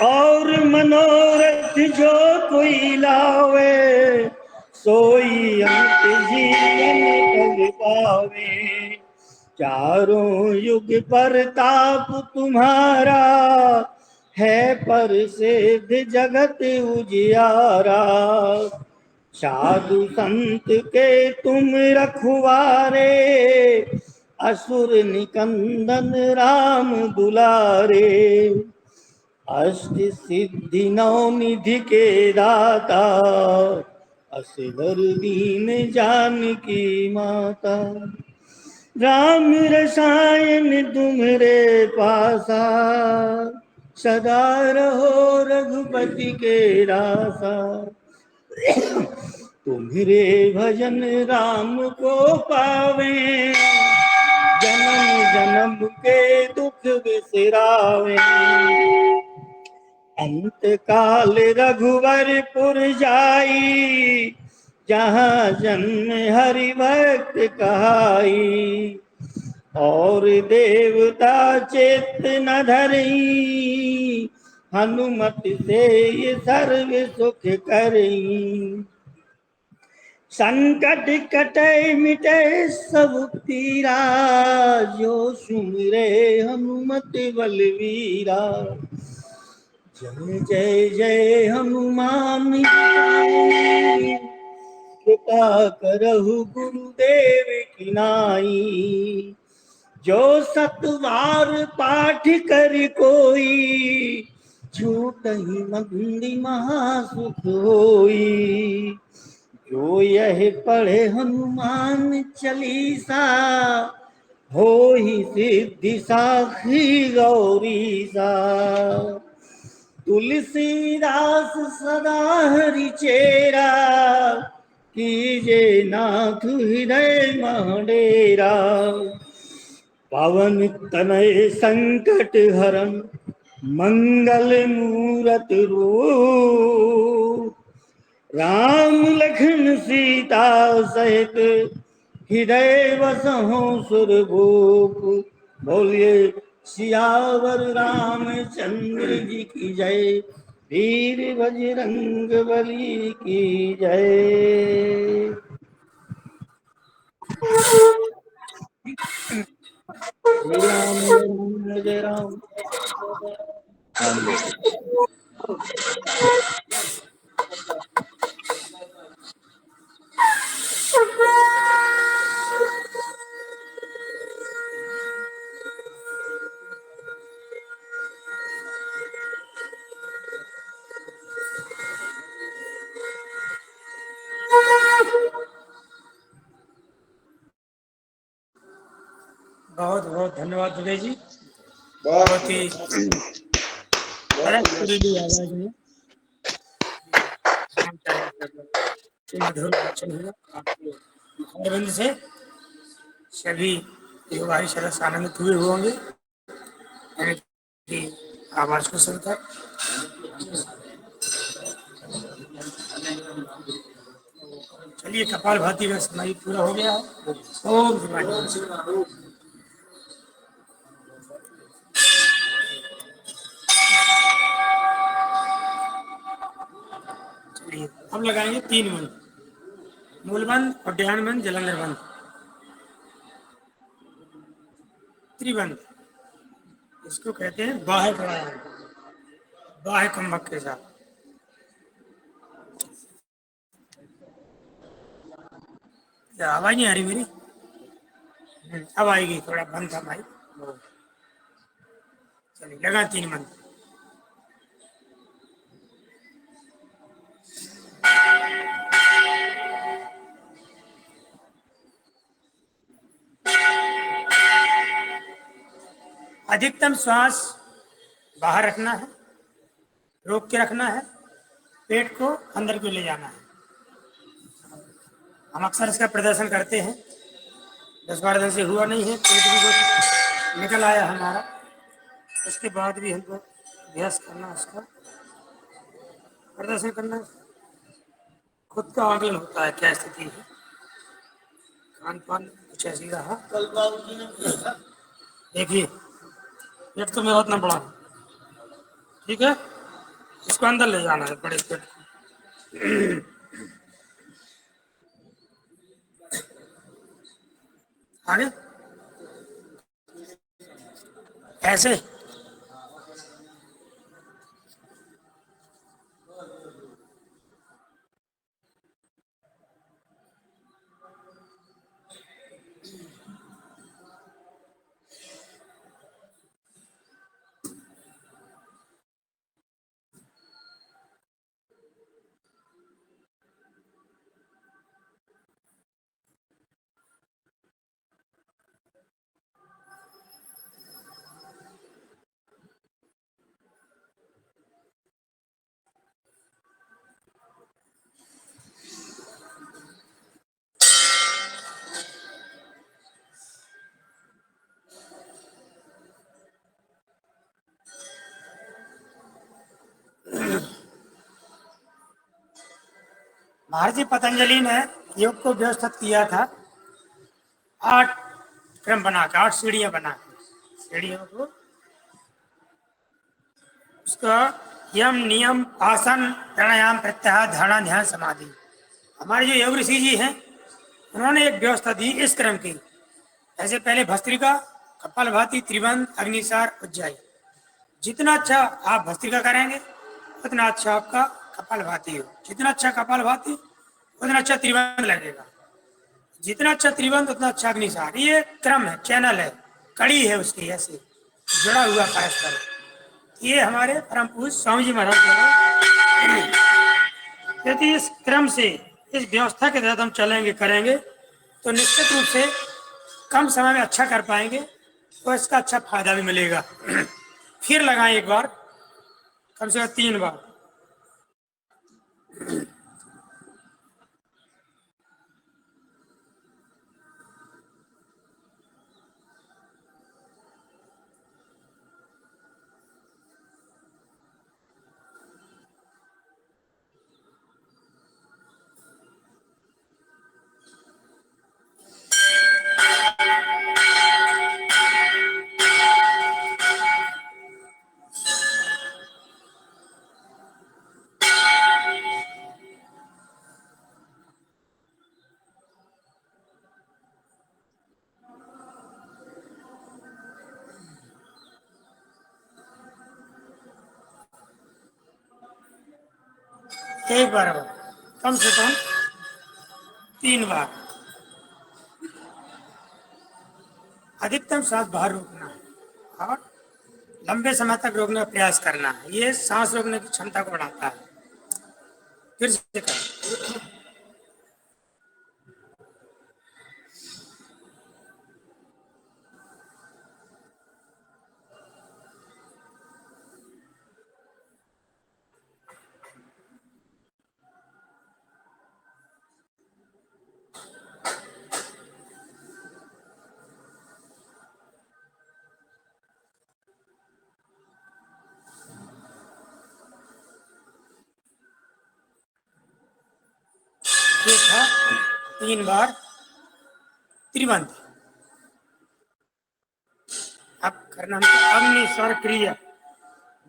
और मनोरथ जो कोई लावे, सोई अंत जीवन फल पावे। चारों युग परताप तुम्हारा, है पर सिद्ध जगत उजियारा। साधु संत के तुम रखवारे, असुर निकंदन राम दुलारे। अष्ट सिद्धि नौ निधि के दाता, असवर दीन जानकी माता। राम रसायन तुम्हरे पासा, सदा रहो रघुपति के दासा। तुम्हरे भजन राम को पावे, जन्म जन्म के दुख बिसरावे। अंत काल रघुवर पुर जाई, जहाँ जन्म हरि भक्त कहाई, और देवता चेत न धरई, हनुमत से ये सर्व सुख करई। संकट कटे मिटे सब पीरा, जो सुमिरे हनुमत बलवीरा। जय जय जय हनुमान जी, कृपा करहु गुरुदेव की नाई। जो सतवार पाठ कर कोई, छूटहि मंदी महासुख होई। जो यह पढ़े हनुमान चालीसा, होहि सिद्धि साखी गौरीसा। तुलसीदास सदा हरि चेरा, कीजे नाथ हृदय महडेरा। पवन तनय संकट हरन, मंगल मूरत रूप। राम लखन सीता सहित, हृदय बसहु सुरभूप। बोलिए सियावर रामचंद्र जी की जय, वीर बजरंग बली की जय। जय राम जय राम। बहुत बहुत धन्यवाद दुबे जी। बहुत बहुत ही सुरीली आवाज में मधुर वचन हुआ आपके मुखारबिंद से। सभी योगाही सदस्य आनंदित हुए होंगे यानी कि आवाज को सुनकर। चलिए कपाल भाती का समय पूरा हो गया है। ओम शिवाय। चलिए अब लगाएंगे 3 मंत्र, मूलबंध और ध्यान बंद जलंधर बंद त्रिबंध। इसको कहते हैं बाह्य प्राणायाम, बाह्य कुंभक के साथ। क्या आवाज नहीं आ रही मेरी? अब आएगी, थोड़ा बंद था भाई। चलिए लगा 3 मंत्र। अधिकतम श्वास बाहर रखना है, रोक के रखना है, पेट को अंदर को ले जाना है। हम अक्सर इसका प्रदर्शन करते हैं, 10-12 दिन से हुआ नहीं है, पेट भी कुछ निकल आया हमारा, उसके बाद भी हमको अभ्यास करना, उसका प्रदर्शन करना। खुद का आकलन होता है क्या स्थिति है, खान पान कुछ ऐसी रहा। देखिए पेट तो मेरा उतना बड़ा है, ठीक है, इसको अंदर ले जाना है बड़े पेट को। आगे ऐसे महर्षि पतंजलि ने योग को व्यवस्थित किया था 8 क्रम बना के, 8 सीढ़ियां बना के। सीढ़ियों को उसका यम, नियम, आसन, प्राणायाम, प्रत्याहार, धारणा, ध्यान, समाधि। हमारे जो योग ऋषि जी हैं उन्होंने एक व्यवस्था दी इस क्रम की। ऐसे पहले भस्त्रिका, कपालभाति, त्रिबंध, अग्निसार, उज्जाई। जितना अच्छा आप भस्त्रिका करेंगे उतना अच्छा आपका कपालभाति हो, जितना अच्छा कपालभाति उतना अच्छा त्रिबंध लगेगा, जितना अच्छा त्रिबंध उतना अच्छा अग्निसार। ये क्रम है, चैनल है, कड़ी है उसकी, ऐसे जुड़ा हुआ परस्पर। ये हमारे परम पूज्य स्वामी जी महाराज द्वारा, यदि इस क्रम से, इस व्यवस्था के तहत हम चलेंगे, करेंगे तो निश्चित रूप से कम समय में अच्छा कर पाएंगे तो इसका अच्छा फायदा भी मिलेगा। फिर लगाएं एक बार, कम से कम 3 बार। एक बार और, कम से कम 3 बार। अधिकतम सांस बाहर रोकना है और लंबे समय तक रोकने का प्रयास करना है। ये सांस रोकने की क्षमता को बढ़ाता है। फिर से करें। ये था 3 बार त्रिबंध। अब करना हमको अग्नि स्वर क्रिया।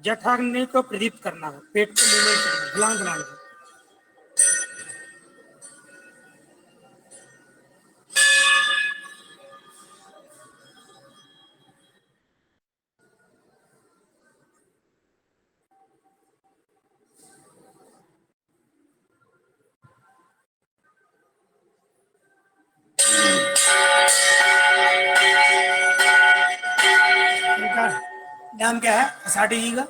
जठाग्नि को प्रदीप्त करना है, पेट को मूवमेंट करना है, हिलान डुलाना है। इनका नाम क्या है असाटी जी का?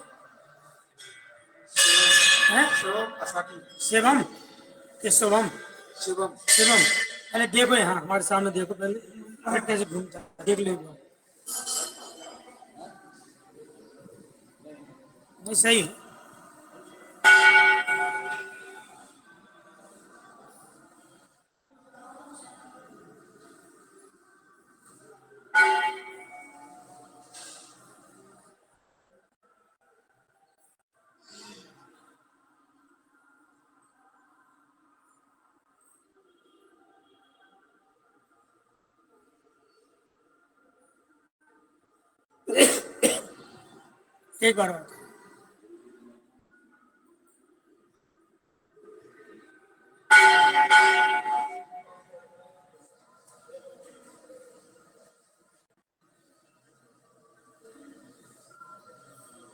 हैं? शिवम असाकी शिवम कि शुभम? शिवम शिवम। पहले देखो, यहाँ हमारे सामने देखो, पहले कैसे घूमता है, देख लो। नहीं सही है। एक बार और।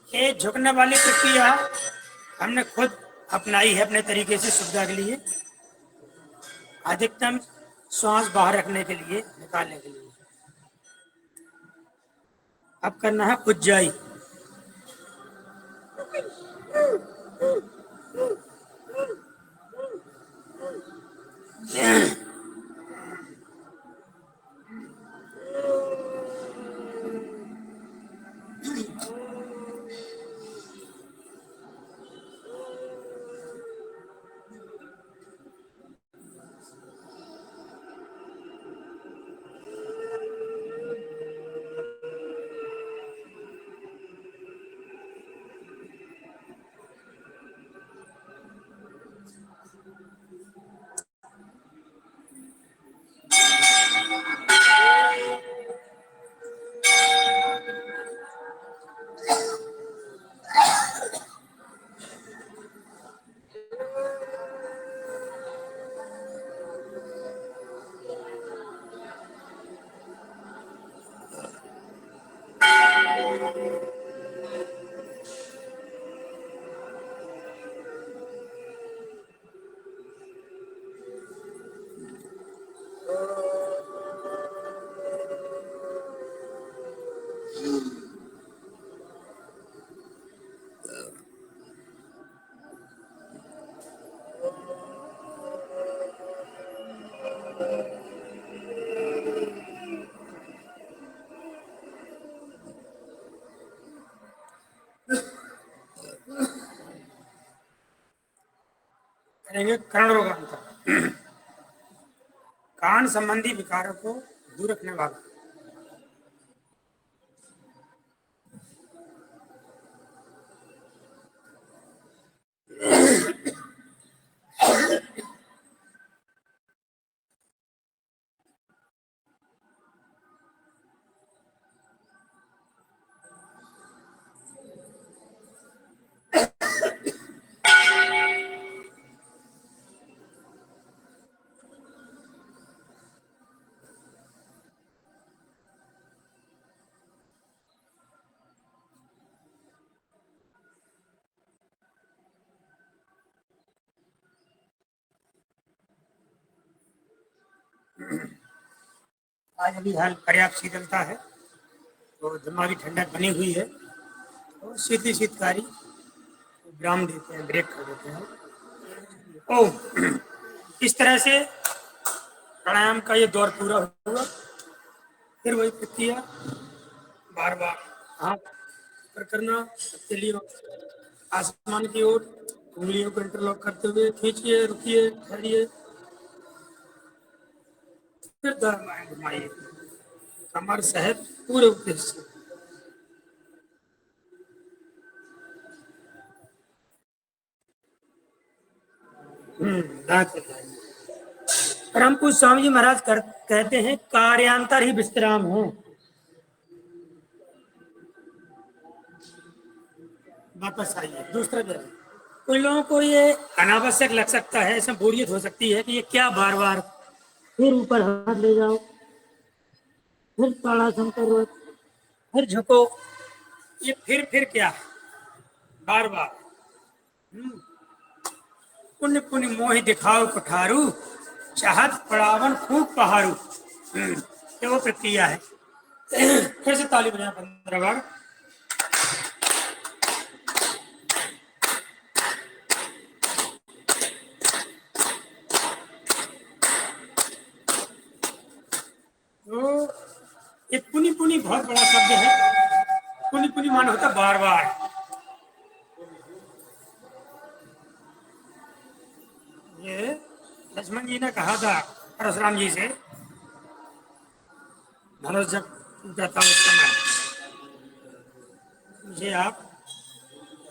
ये झुकने वाली प्रक्रिया हमने खुद अपनाई है अपने तरीके से, सुविधा के लिए, अधिकतम श्वास बाहर रखने के लिए, निकालने के लिए। अब करना है उज्जाई। करेंगे कर्ण रोगांतर, कान संबंधी विकारों को दूर रखने वाला। आज अभी हाल पर्याप्त शीतलता है, तो दिमागी ठंडक बनी हुई है, और शीतकारी विराम देते हैं, ब्रेक कर देते हैं। ओ इस तरह से प्राणायाम का ये दौर पूरा हुआ। फिर वही प्रक्रिया बार बार हाथ पर करना, हथेलियों आसमान की ओर उंगलियों को इंटरलॉक करते हुए खींचिए, रुकिए, ठहरिए, फिर दाएं घुमाइए, कमर सहित पूरे उद्देश्य से। दाएं से दाएं। परम पूज्य स्वामी जी महाराज कहते हैं कार्यांतर ही विश्राम है। वापस आइए दूसरा जगह। कुछ लोगों को ये अनावश्यक लग सकता है, इसमें बोरियत हो सकती है कि ये क्या बार बार फिर ऊपर हाथ ले जाओ, फिर ताड़ासन करो, फिर झुको, ये फिर क्या है बार बार। पुण्य पुण्य मोहि दिखाओ कुठारू, चाहत पड़ावन फूक पहाड़ू। ये वो प्रक्रिया है। फिर से ताली बजाएं 15 बार। तो ये पुनि पुनि बहुत बड़ा शब्द है। पुनि पुनि मान होता बार बार। ये लक्ष्मण जी ने कहा था परशुराम जी से, धनुष जब टूटा था उस समय, मुझे आप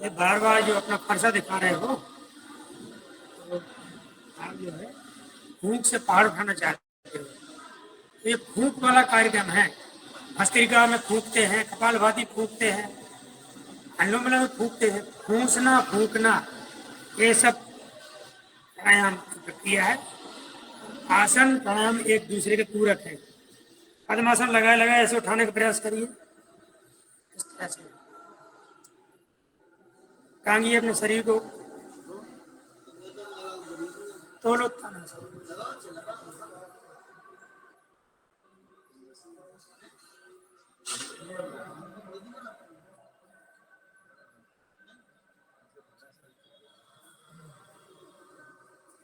ये बार बार जो अपना फरसा दिखा रहे हो, तो आप जो है फूंक से पहाड़ उठाना चाहते हो। तो ये फूंक वाला कार्यक्रम है। भस्त्रिका में फूंकते हैं, कपालभाति फूंकते हैं, अनुलोम विलोम में फूंकते हैं। फूंसना फूंकना ये सब प्राणायाम की प्रक्रिया है। आसन प्राणायाम एक दूसरे के पूरक है। पद्मासन लगाए लगाए ऐसे उठाने का प्रयास करिए, इस तरह से टांगिए अपने शरीर को, तोलो तानासन।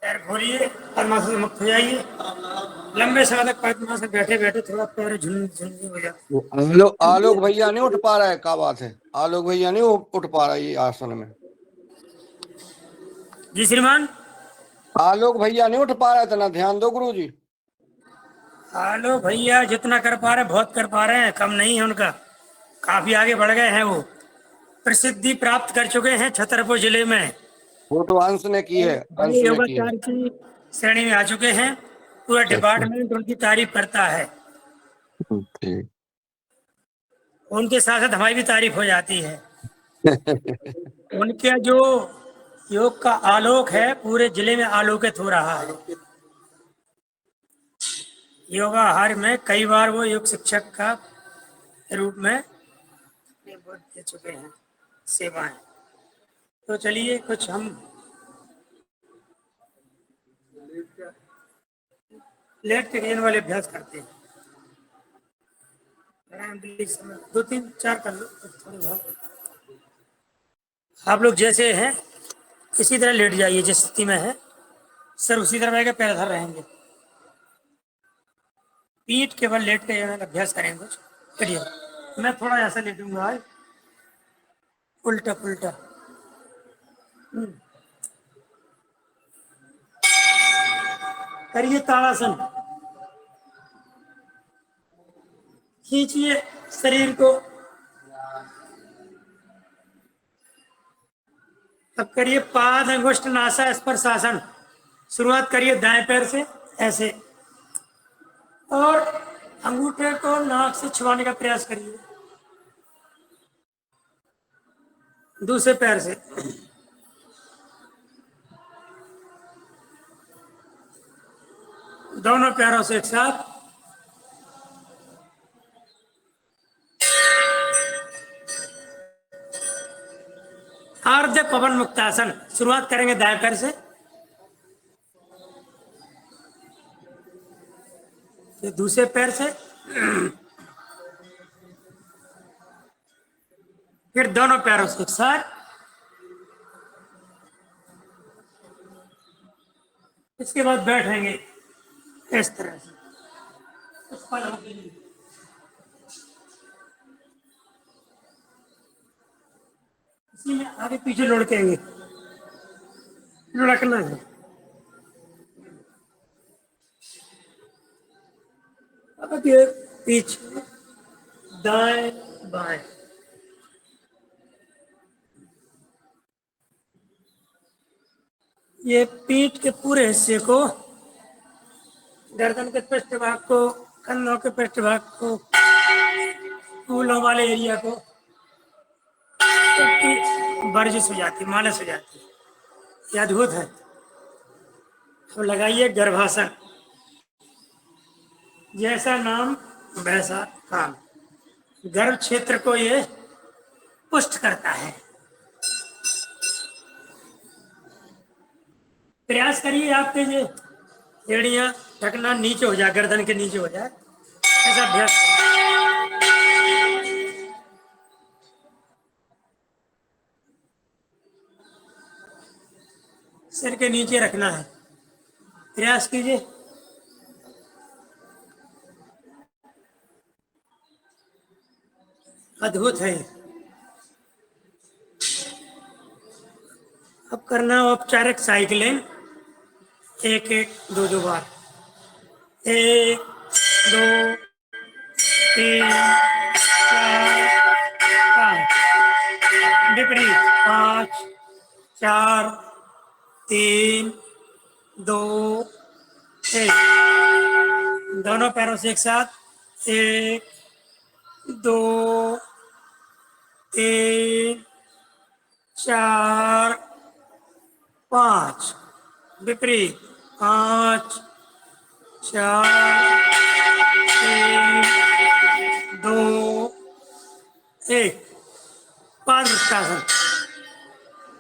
पैर खोलिए, पद्मासन से मुक्त हो जाइए। लंबे समय तक पद्मासन बैठे बैठे थोड़ा पैर झुंझुनी हो जाते हैं। आलोक भैया नहीं उठ पा रहा है, क्या बात है? आलोक भैया नहीं उठ पा रहा है ये आसन में। जी श्रीमान। आलोक भैया नहीं उठ पा रहा है, इतना ध्यान दो गुरु जी। हेलो भैया, जितना कर पा रहे हैं बहुत कर पा रहे हैं, कम नहीं है उनका। काफी आगे बढ़ गए हैं, वो प्रसिद्धि प्राप्त कर चुके हैं छतरपुर जिले में। वो तो अंश ने की है, अंश ने की है। योगाचार्य की श्रेणी में आ चुके हैं। पूरा डिपार्टमेंट उनकी तारीफ करता है। ठीक। उनके साथ साथ हमारी भी तारीफ हो जाती है। उनका जो योग का आलोक है पूरे जिले में आलोकित हो रहा है। योगाहार में कई बार वो योग शिक्षक का रूप में दे चुके हैं सेवाएं। तो चलिए कुछ हम लेट के गेन वाले अभ्यास करते हैं। 2-3-4 कर लो थोड़ी बहुत। आप लोग जैसे हैं इसी तरह लेट जाइए, जिस स्थिति में है सर उसी तरह रहेगा, पैर धर रहेंगे। पीठ के बल लेट के अभ्यास करेंगे कुछ। करिए, मैं थोड़ा ऐसा लेटूंगा आज, उल्टा पुल्टा। करिए ताड़ासन, खींचिए शरीर को। अब करिए पाद अंगुष्ठ नासा स्पर्शासन। शुरुआत करिए दाएं पैर से ऐसे, और अंगूठे को नाक से छुआने का प्रयास करिए। दूसरे पैर से दोनों पैरों से एक साथ। अर्ध पवन मुक्तासन। शुरुआत करेंगे दाएं पैर से, फिर दूसरे पैर से, फिर दोनों पैरों से एक साथ। इसके बाद बैठेंगे इस तरह से। इसी में आगे पीछे लुढ़केंगे, लुढ़कना है। अब ये पीछे दाएं बाएं, ये पीठ के पूरे हिस्से को, गर्दन के पृष्ठभाग को, कंधों के पृष्ठभाग को, फूलों वाले एरिया को वर्जिश हो जाती, मालिश हो जाती। ये अद्भुत है। अब लगाइए गर्भासन। जैसा नाम वैसा काम। गर्भ क्षेत्र को ये पुष्ट करता है। प्रयास करिए आपके ये एड़ियां ढकना नीचे हो जाए, गर्दन के नीचे हो जाए, ऐसा अभ्यास करिए। सिर के नीचे रखना है, प्रयास कीजिए। अद्भुत है। अब करना औपचारिक साइकिलिंग, एक एक दो दो बार, 1 2 3 4 5, विपरीत 5 4 3 2 1। दोनों पैरों से एक साथ, 1 2 3 4 5, विपरीत 5 4 3 2 1। पाद वृत्तासन।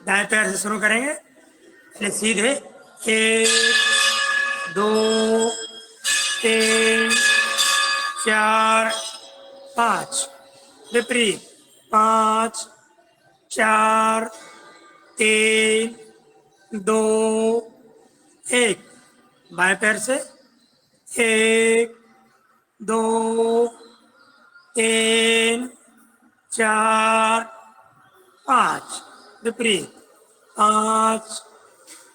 दाएं पैर से शुरू करेंगे, पहले सीधे 1 2 3 4 5, विपरीत 5 4 3 2 1। बाएं पैर से 1 2 3 4 5, विपरीत 5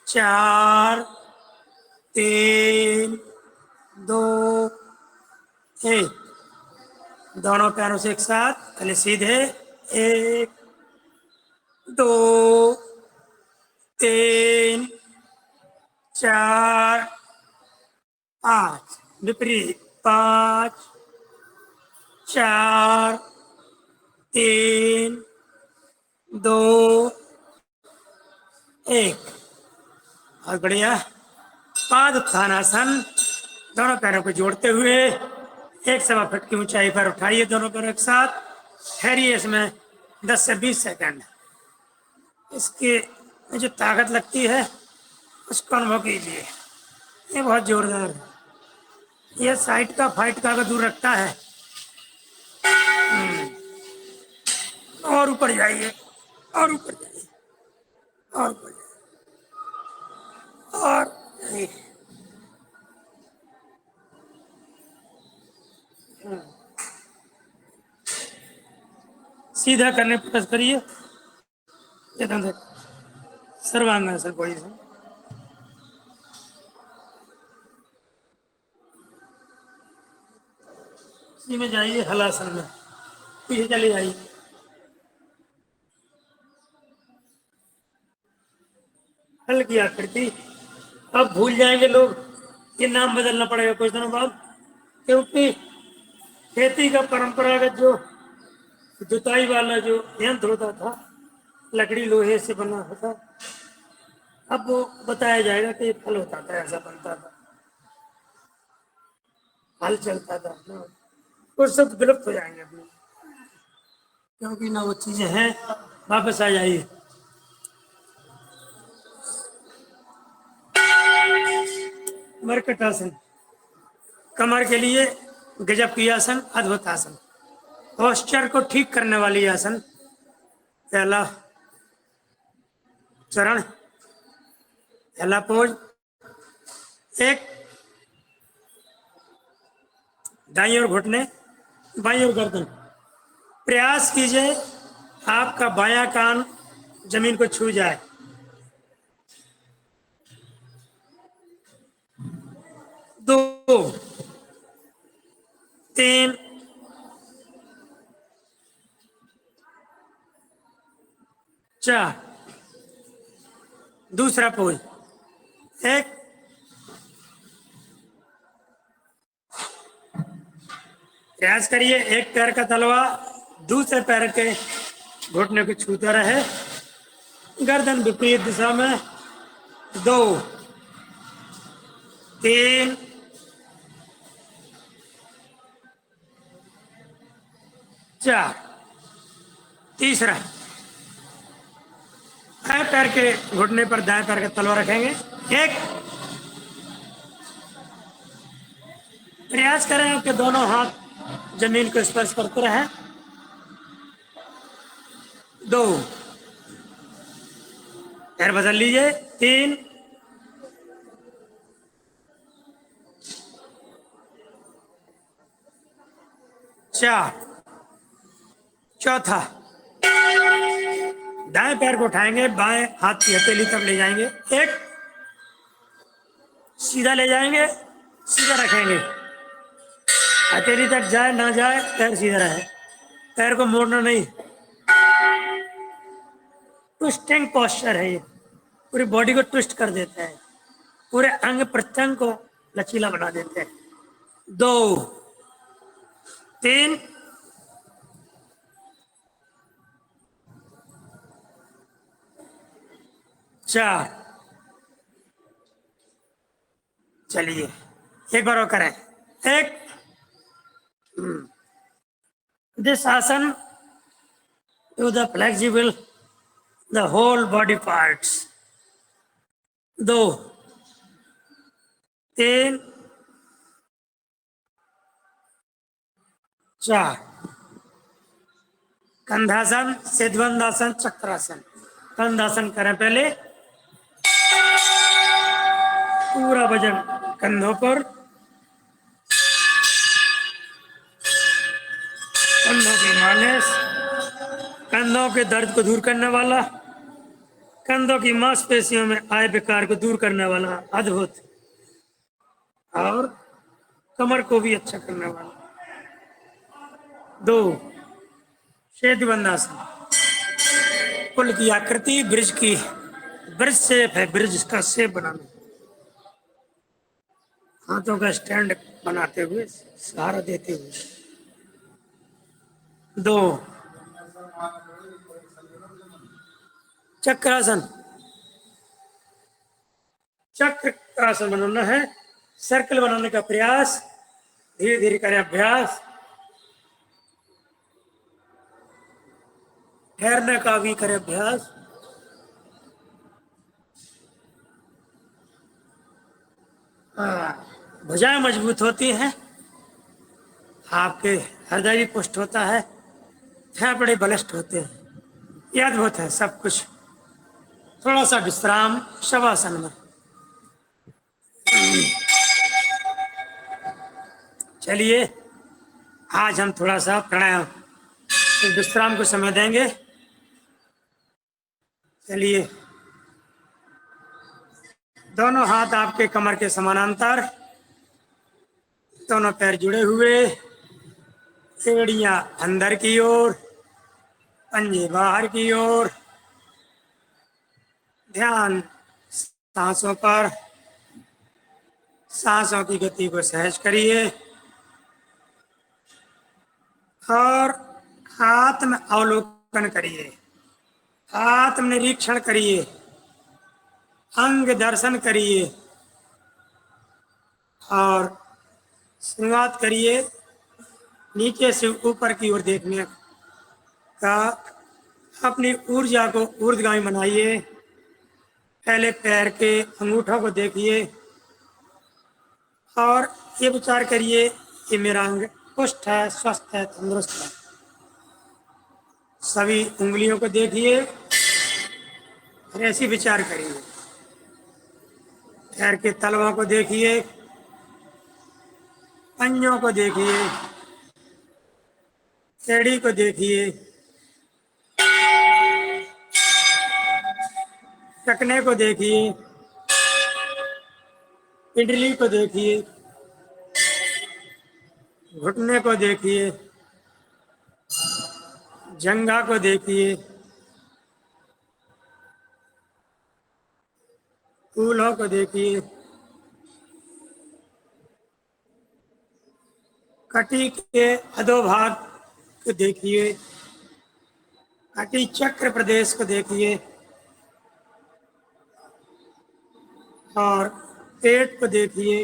4 3 2 1। दोनों पैरों से एक साथ, पहले सीधे 1 2 3 4 5, विपरीत 5 4 3 2 1। बहुत बढ़िया। पाद उत्थानासन। दोनों पैरों को जोड़ते हुए 1.25 फीट की ऊंचाई पर उठाइए दोनों पैरों एक साथ। ठहरिए इसमें 10 से 20 सेकंड। इसकी जो ताकत लगती है उसको अनुभव कीजिए। ये बहुत जोरदार है। ये साइड का फाइट का दूर रखता है। और ऊपर जाइए, और ऊपर जाइए, और ऊपर जाइए, और जाइए। सीधा करने प्रयास करिए, सर्वांगासन पोजीशन। इसी में जाइए हलासन में, पीछे चले जाइए। हल की आकृति। अब भूल जाएंगे लोग, ये नाम बदलना पड़ेगा कुछ दिनों बाद, क्योंकि खेती का परंपरागत जो जुताई वाला जो यंत्र होता था, लकड़ी लोहे से बना होता, अब वो बताया जाएगा कि फल होता था, ऐसा बनता था, हल चलता था। वो सब विलुप्त हो जाएंगे अपने, क्योंकि ना वो चीजें हैं। वापस आ जाइए। मरकट आसन, कमर के लिए गजब की आसन, अद्भुत आसन, पोस्चर को ठीक करने वाली आसन। पहला चरण, पहला पोज, एक दाईं ओर घुटने, बाईं ओर गर्दन। प्रयास कीजिए आपका बायां कान जमीन को छू जाए। 2, 3, 4। दूसरा पोज, एक, प्रयास करिए एक पैर का तलवा दूसरे पैर के घुटने को छूता रहे, गर्दन विपरीत दिशा में। 2, 3, 4। तीसरा, दाएं पैर के घुटने पर दाएं पैर का तलवा रखेंगे। एक, प्रयास करें कि दोनों हाथ जमीन को स्पर्श करते रहें। 2, पैर बदल लीजिए। 3, 4। चौथा, दाएं पैर को उठाएंगे, बाएं हाथ की हथेली तक ले जाएंगे। एक, सीधा ले जाएंगे, सीधा रखेंगे, हथेली तक जाए ना जाए पैर सीधा रहे, पैर को मोड़ना नहीं। ट्विस्टिंग पोस्चर है ये, पूरी बॉडी को ट्विस्ट कर देता है, पूरे अंग प्रत्यंग को लचीला बना देते हैं। 2, 3, 4। चलिए एक बार और करें। एक, this asana to the flexible the whole body parts. 2, 3, 4। Kandhasana, Siddhabandhasana, Chakrasana. Kandhasana करें पहले, पूरा वजन कंधों पर, कंधों की मालिश, कंधों के दर्द को दूर करने वाला, कंधों की मांसपेशियों में आए विकार को दूर करने वाला, अद्भुत, और कमर को भी अच्छा करने वाला। 2, सेतुबंधासन, पुल की आकृति, ब्रिज की, ब्रिज शेप है, ब्रिज का शेप बनाना, हाथों का स्टैंड बनाते हुए, सहारा देते हुए। 2, चक्रासन। चक्र आसन बनाना है, सर्कल बनाने का प्रयास, धीरे धीरे करें अभ्यास, ठहरने का भी करें अभ्यास। भुजाएं मजबूत होती हैं, आपके हृदय भी पुष्ट होता है, फेफड़े बलिष्ठ होते हैं, ये अद्भुत है सब कुछ। थोड़ा सा विश्राम शवासन में। चलिए आज हम थोड़ा सा प्राणायाम, विश्राम को समय देंगे। चलिए दोनों हाथ आपके कमर के समानांतर, दोनों पैर जुड़े हुए, एड़ियां अंदर की ओर, पंजे बाहर की ओर। ध्यान सांसों पर, सांसों की गति को सहज करिए और आत्म अवलोकन करिए, आत्म निरीक्षण करिए, अंग दर्शन करिए और शुरुआत करिए नीचे से ऊपर की ओर देखने का। अपनी ऊर्जा को ऊर्ध्वगामी बनाइए। पहले पैर के अंगूठों को देखिए और ये विचार करिए कि मेरा अंग पुष्ट है, स्वस्थ है, तंदुरुस्त है। सभी उंगलियों को देखिए और ऐसी विचार करिए। पैर के तलवों को देखिए, पंजों को देखिए, एड़ी को देखिए, टखने को देखिए, पिंडली को देखिए, घुटने को देखिए, जंघा को देखिए, कूल्हों को देखिए, कटी के अधोभाग को देखिए, कटी चक्र प्रदेश को देखिए और पेट को देखिए।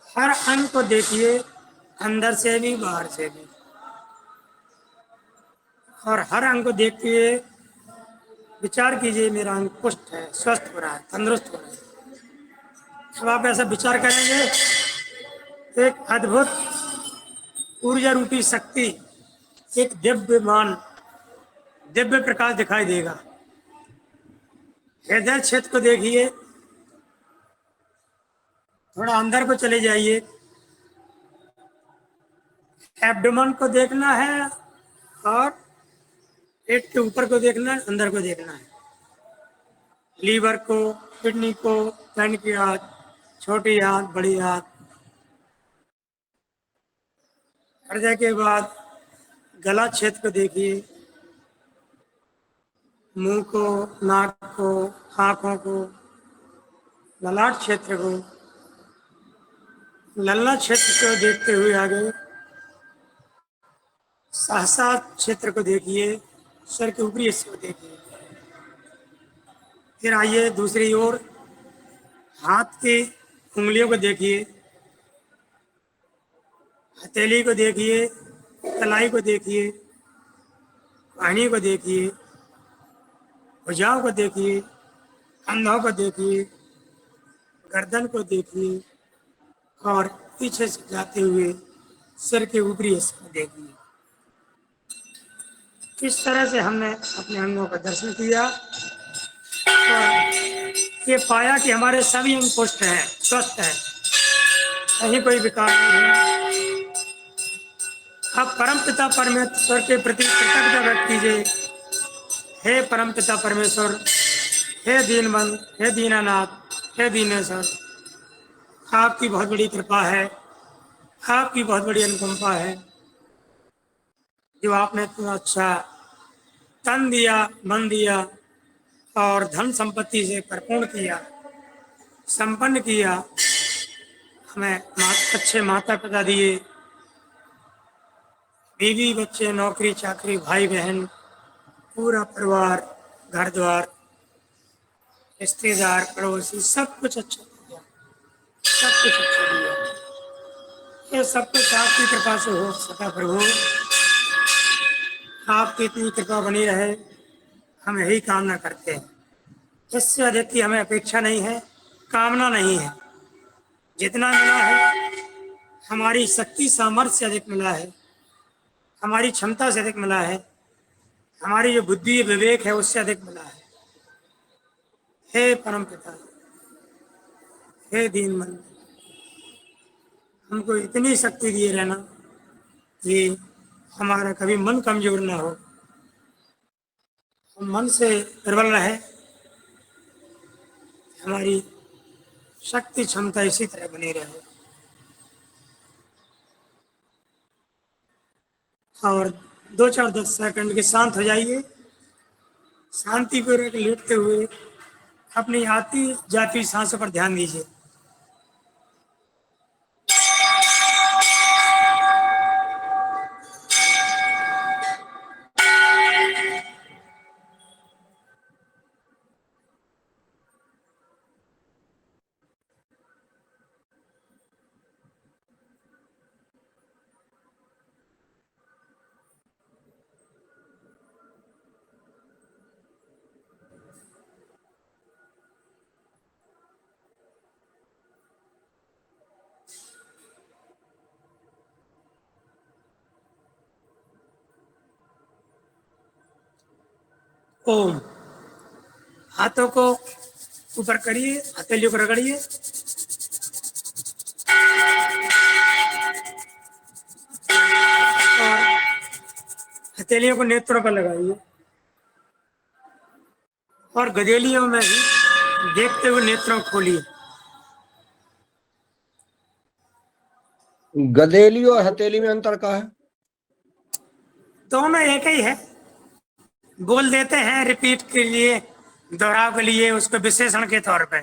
हर अंग को देखिए, अंदर से भी बाहर से भी, और हर अंग को देखते हुए विचार कीजिए मेरा अंग पुष्ट है, स्वस्थ हो रहा है, तंदुरुस्त हो रहा है। अब आप ऐसा विचार करेंगे, एक अद्भुत ऊर्जा रूपी शक्ति, एक दिव्यमान, दिव्य प्रकाश दिखाई देगा। हृदय क्षेत्र को देखिए, थोड़ा अंदर को चले जाइए। एब्डोमेन को देखना है और पेट के ऊपर को देखना है, अंदर को देखना है। लीवर को, किडनी को, पैनक्रियाज, छोटी आंत, बड़ी आंत। हृदय के बाद गला क्षेत्र को देखिए, मुंह को, नाक को, आंखों को, ललाट क्षेत्र को, लल्ला क्षेत्र को देखते हुए आगे सहसा क्षेत्र को देखिए, सर के ऊपरी हिस्से को देखिए। फिर आइए दूसरी ओर, हाथ की उंगलियों को देखिए, हथेली को देखिए, कलाई को देखिए, कानी को देखिए, भुजाओं को देखिए, कंधों को देखिए, गर्दन को देखिए और पीछे से जाते हुए सिर के ऊपरी हिस्से को देखिए। इस तरह से हमने अपने अंगों का दर्शन किया और ये पाया कि हमारे सभी अंग पुष्ट हैं, स्वस्थ हैं, कहीं कोई विकार नहीं है। अब परमपिता परमेश्वर के प्रति कृतज्ञता व्यक्त कीजिए। हे परमपिता परमेश्वर, हे दीनबंधु, हे दीनानाथ, हे दीनेश्वर, आपकी बहुत बड़ी कृपा है, आपकी बहुत बड़ी अनुकंपा है जो आपने इतना अच्छा तन दिया, मन दिया और धन संपत्ति से परिपूर्ण किया, संपन्न किया। हमें अच्छे माता पिता दिए, बीवी बच्चे, नौकरी चाकरी, भाई बहन, पूरा परिवार, घर द्वार, रिश्तेदार, पड़ोसी, सब कुछ अच्छा दिया, सब कुछ अच्छा दिया। ये सब कुछ आपकी कृपा से हो सका प्रभु। आपकी इतनी कृपा बनी रहे, हम यही कामना करते हैं। इससे अधिक की हमें अपेक्षा नहीं है, कामना नहीं है। जितना मिला है हमारी शक्ति सामर्थ्य से अधिक मिला है, हमारी क्षमता से अधिक मिला है, हमारी जो बुद्धि विवेक है उससे अधिक मिला है। हे परमपिता, हे दीनबंधु, हमको इतनी शक्ति दिए रहना कि हमारा कभी मन कमजोर ना हो, हम मन से प्रबल रहे, हमारी शक्ति क्षमता इसी तरह बनी रहे। और 2-4-10 सेकंड के शांत हो जाइए। शांतिपूर्वक लेटते हुए अपनी आती जाती सांसों पर ध्यान दीजिए। ओम। हाथों को ऊपर करिए, हथेलियों को रगड़िए। और हथेलियों को नेत्रों पर लगाइए और गदेलियों में ही देखते हुए नेत्रों को खोलिए। गदेली और हथेली में अंतर का है? दोनों एक ही है। बोल देते हैं रिपीट के लिए, दोहराव के लिए, उसको विशेषण के तौर पे।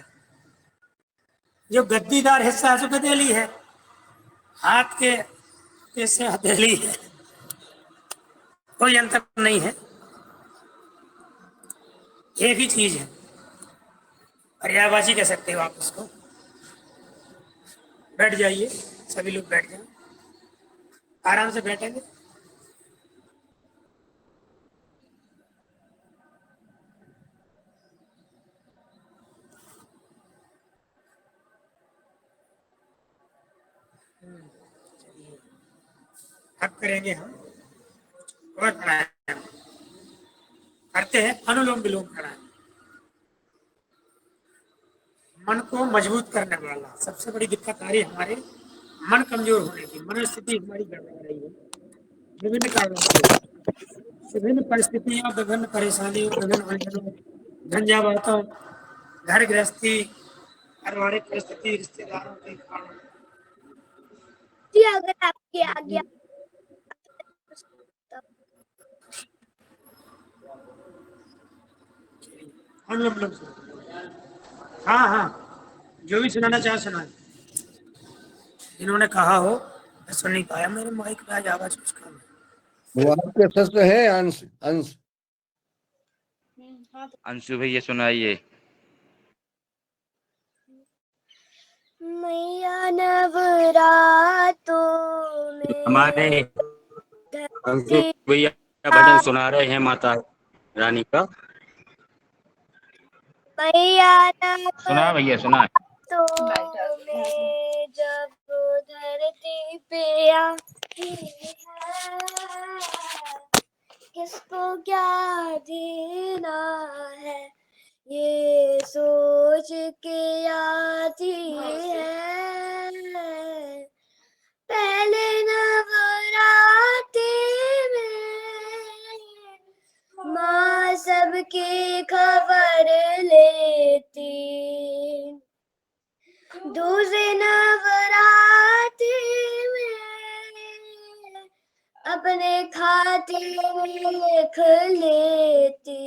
जो गद्दीदार हिस्सा है जो गदेली है, हाथ के जैसे हथेली है, कोई अंतर नहीं है, एक ही चीज है। पर्यायवाची कह सकते हो आप उसको। बैठ जाइए, सभी लोग बैठ जाए, आराम से बैठेंगे। अब करेंगे हम और प्राणायाम। करते हैं अनुलोम विलोम प्राणायाम। मन को मजबूत करने वाला सबसे बड़ी दिक्कत आ रही है हमारे मन कमजोर होने की। मनोस्थिति हमारी गड़बड़ा रही है विभिन्न कारणों से, विभिन्न परिस्थितियों, विभिन्न परेशानियों, विभिन्न उलझनों, झंझावातों, घर गृहस्थी, पारिवारिक परिस्थिति, रिश्तेदारों के कारण। अगर आपकी आज्ञा अनुलोम विलोम सुनो। हाँ हाँ, जो भी सुनाना चाहे सुनाए। इन्होंने कहा हो, मैं सुन नहीं पाया, मेरे माइक में आज आवाज कुछ कम है। वो आपके सस्ते है अंश अंश अंशु भैया सुनाइए। मैया नवरातों हमारे में अंशु धरती भैया भजन सुना रहे हैं माता रानी का। मैया सुना भैया, सुना। नवरातों में जब धरती पे आती है, किसको क्या देना है ये सोच के आती है। पहले नवरात्रि में माँ सबकी खबर लेती, दूसरे नवरात्रि में अपने खाते में लिख लेती,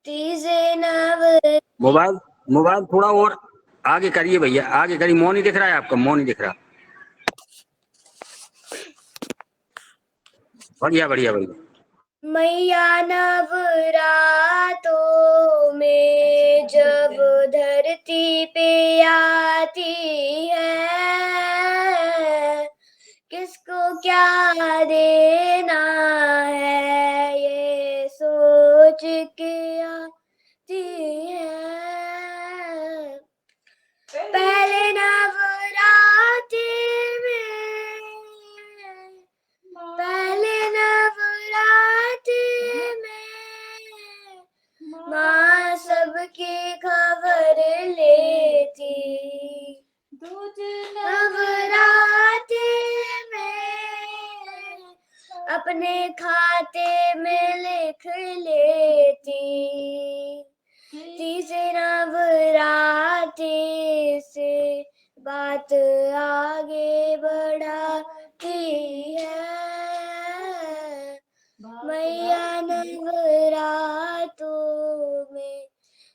तीसरे नवरात्रि। मोबाइल मोबाइल थोड़ा और आगे करिए भैया, आगे करिए। मौन ही दिख रहा है आपका, मौन ही दिख रहा। बढ़िया बढ़िया बढ़िया। मैया नवरातों में जब धरती पे आती है, किसको क्या देना है ये सोच के आती है। पहले नवरात्रि में, पहले नवरात्रि में माँ सबकी खबर लेती, नवरात्रि में अपने खाते में लिख लेती, तीसरे नवरात्रि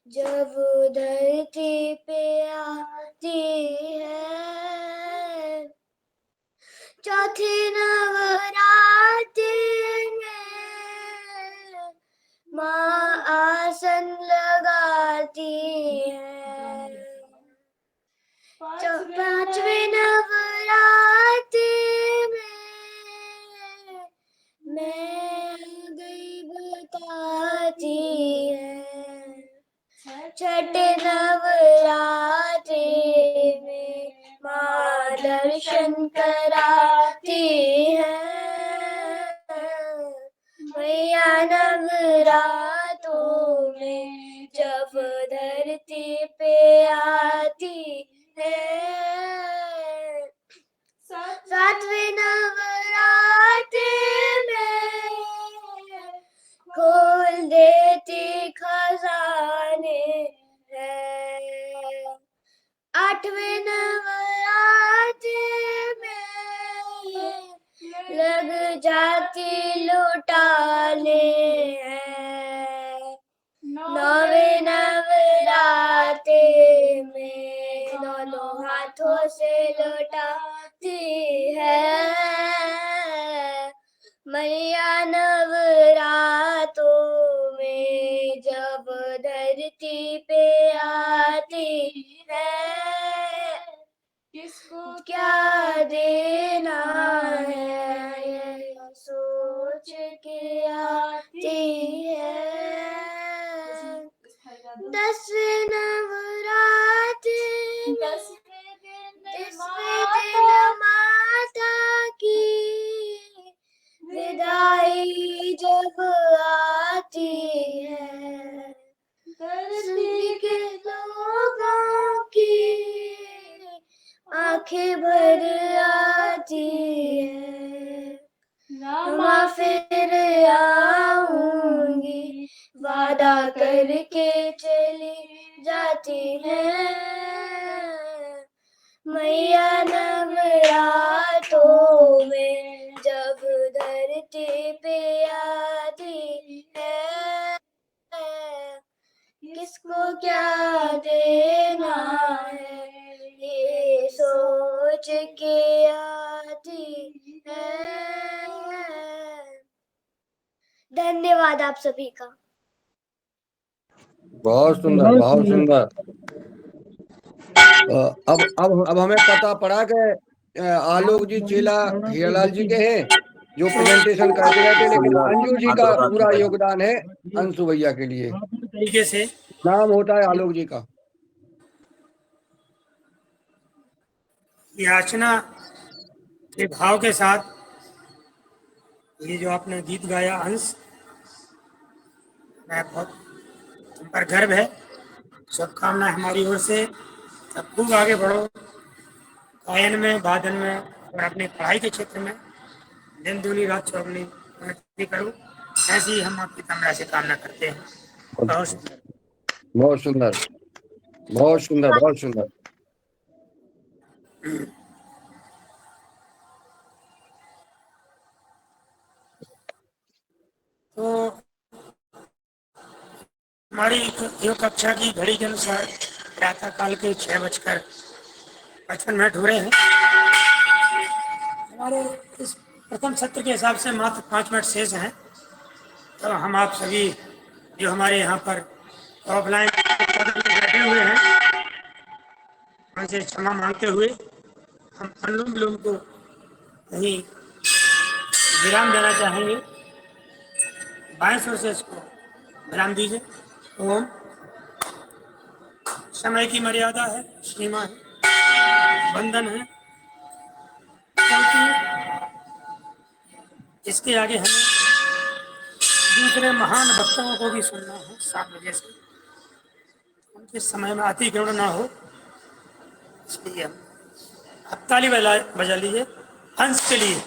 जब धरती पे आती है। चौथे नवरात्रि में माँ आसन लगाती है। पांचवें नवरात्रि में मैं गई बताती है। छठे नवरात्रि में माँ दर्शन कराती है। मैया नवरातों में जब धरती पे आती है। सातवें नवरात्रि में खोल देती खजाने हैं। आठवें नवरात्रि में लग जाती लौटाने हैं। नौवें नवरात्रि में दोनों हाथों से लौटाती है। मैया नवरातों में जब धरती पे आती है। किसको क्या देना है ये सोच के आती है। 10वें नवरात्रि में 10वें दिन माता की विदाई जब आती है। धरती के लोगों की आंखें भर आती है। माँ फिर आऊंगी वादा करके चली जाती है। मैया नवरातों में जब धरती पे आती है। किसको क्या देना है ये सोच के आती है। धन्यवाद आप सभी का। बहुत सुंदर, बहुत सुंदर। अब हमें पता पड़ा कि आलोक जी चेला हीरालाल जी के हैं जो प्रेजेंटेशन करते रहते, लेकिन अंजू जी का पूरा योगदान है अंशु भैया के लिए। पूरी तरीके से नाम होता है आलोक जी का। याचना के भाव के साथ ये जो आपने गीत गाया अंश, मैं बहुत तुम पर गर्व है। शुभकामनाएं हमारी ओर से। अब खूब आगे बढ़ो गायन में, वादन में और अपनी पढ़ाई के क्षेत्र में दिन दूनी रात चौगुनी उन्नति करो। ऐसी ही हम आपकी कामना से कामना करते हैं। बहुत सुंदर। बहुत सुंदर, बहुत सुंदर, बहुत सुंदर। तो हमारी योग कक्षा की घड़ी के अनुसार प्रातः काल के 6:55 हो रहे हैं। हमारे इस प्रथम सत्र के हिसाब से मात्र 5 मिनट शेष हैं। तो हम आप सभी जो हमारे यहाँ पर ऑफलाइन बैठे हुए हैं उनसे क्षमा मांगते हुए हम अनुलोम विलोम को कहीं विराम देना चाहेंगे। बाएं ओर से इसको विराम दीजिए। ओम। समय की मर्यादा है, सीमा है, बंधन है, क्योंकि इसके आगे हमें दूसरे महान वक्ताओं को भी सुनना है 7 बजे से। उनके समय में अतिक्रमण ना हो, इसलिए हम अब ताली बजा लीजिए हंस के लिए।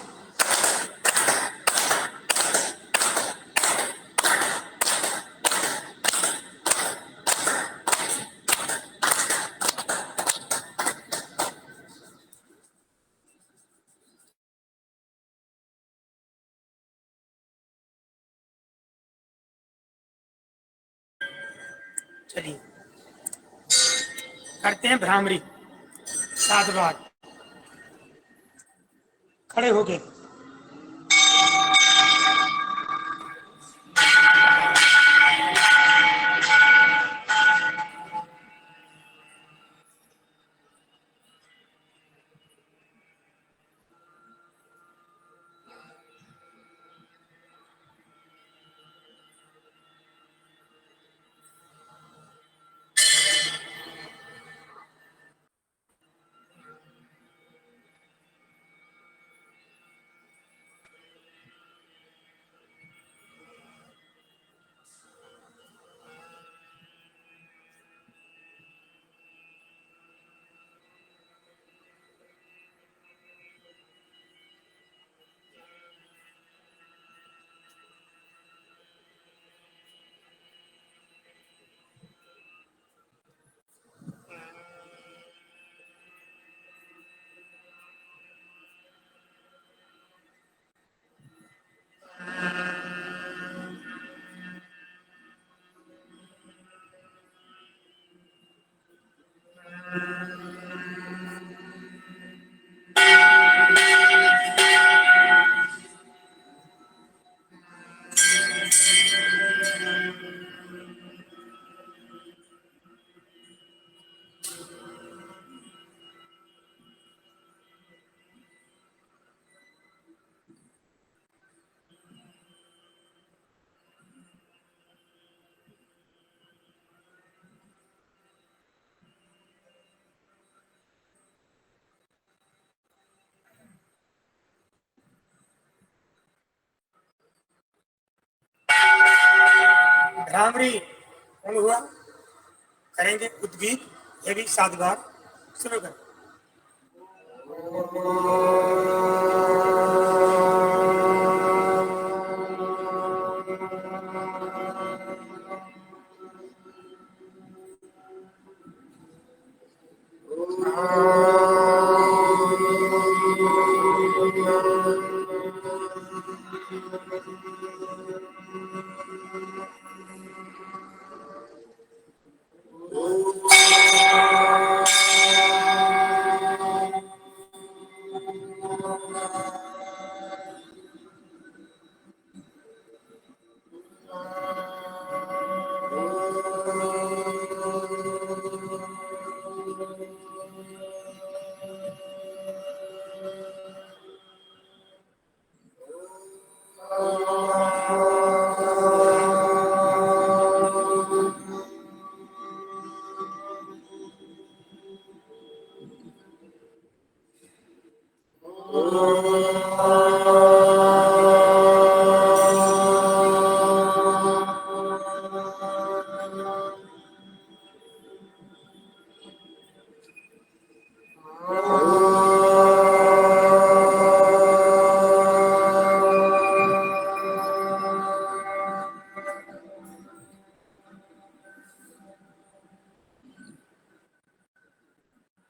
चलिए करते हैं भ्रामरी 7 बार खड़े होके। भ्रामरी पूर्ण हुआ। करेंगे उद्गीत, ये भी 7 बार। शुरू करें।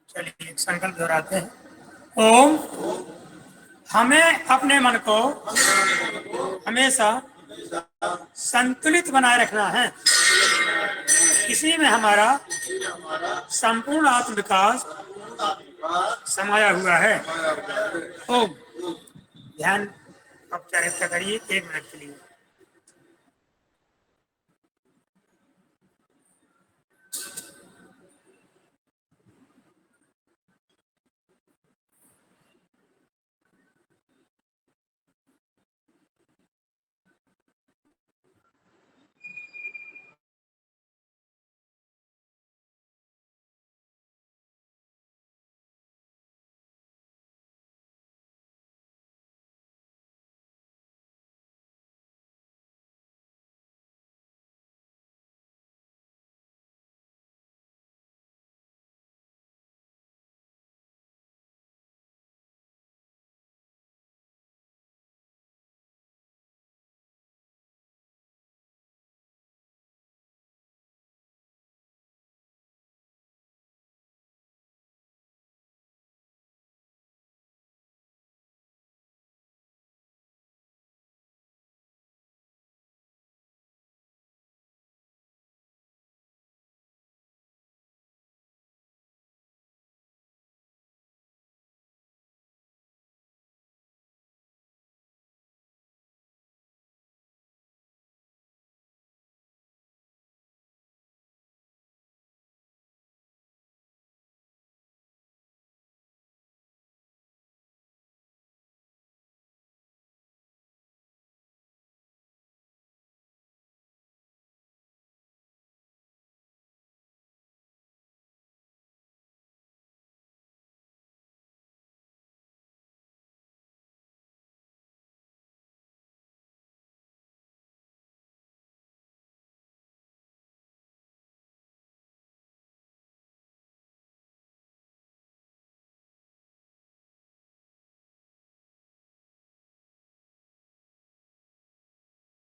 चलिए एक संकल्प दोहराते हैं। ओम, हमें अपने मन को हमेशा संतुलित बनाए रखना है। इसी में हमारा संपूर्ण आत्म विकास समाया हुआ है। ओम। ध्यान औपचारिकता करिए 1 मिनट के लिए।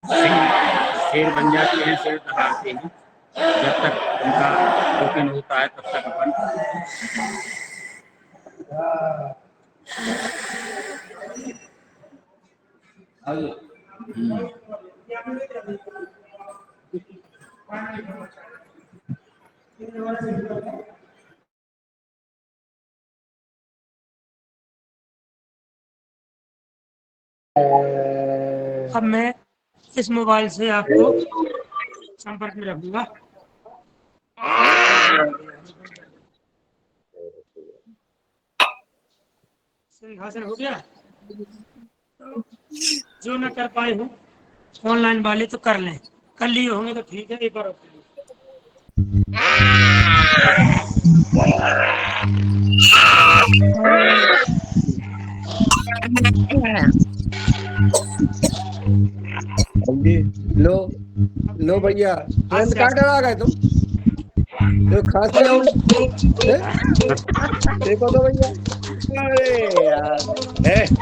शेर बन जाते हैं, शेर दहाड़ते हैं। जब तक उनका टोकन होता है तब तक अपन अब मैं इस मोबाइल से आपको संपर्क में रखूंगा। सिंहासन हो गया। जो न कर पाए हो ऑनलाइन वाले तो कर लें, कर लिए होंगे तो ठीक है। एक बार और कर लीजिए। लो लो भैया, तुरंत कहाँ डरा गए तुम? जो खांसी हो देखो तो भैया। अरे यार ऐसे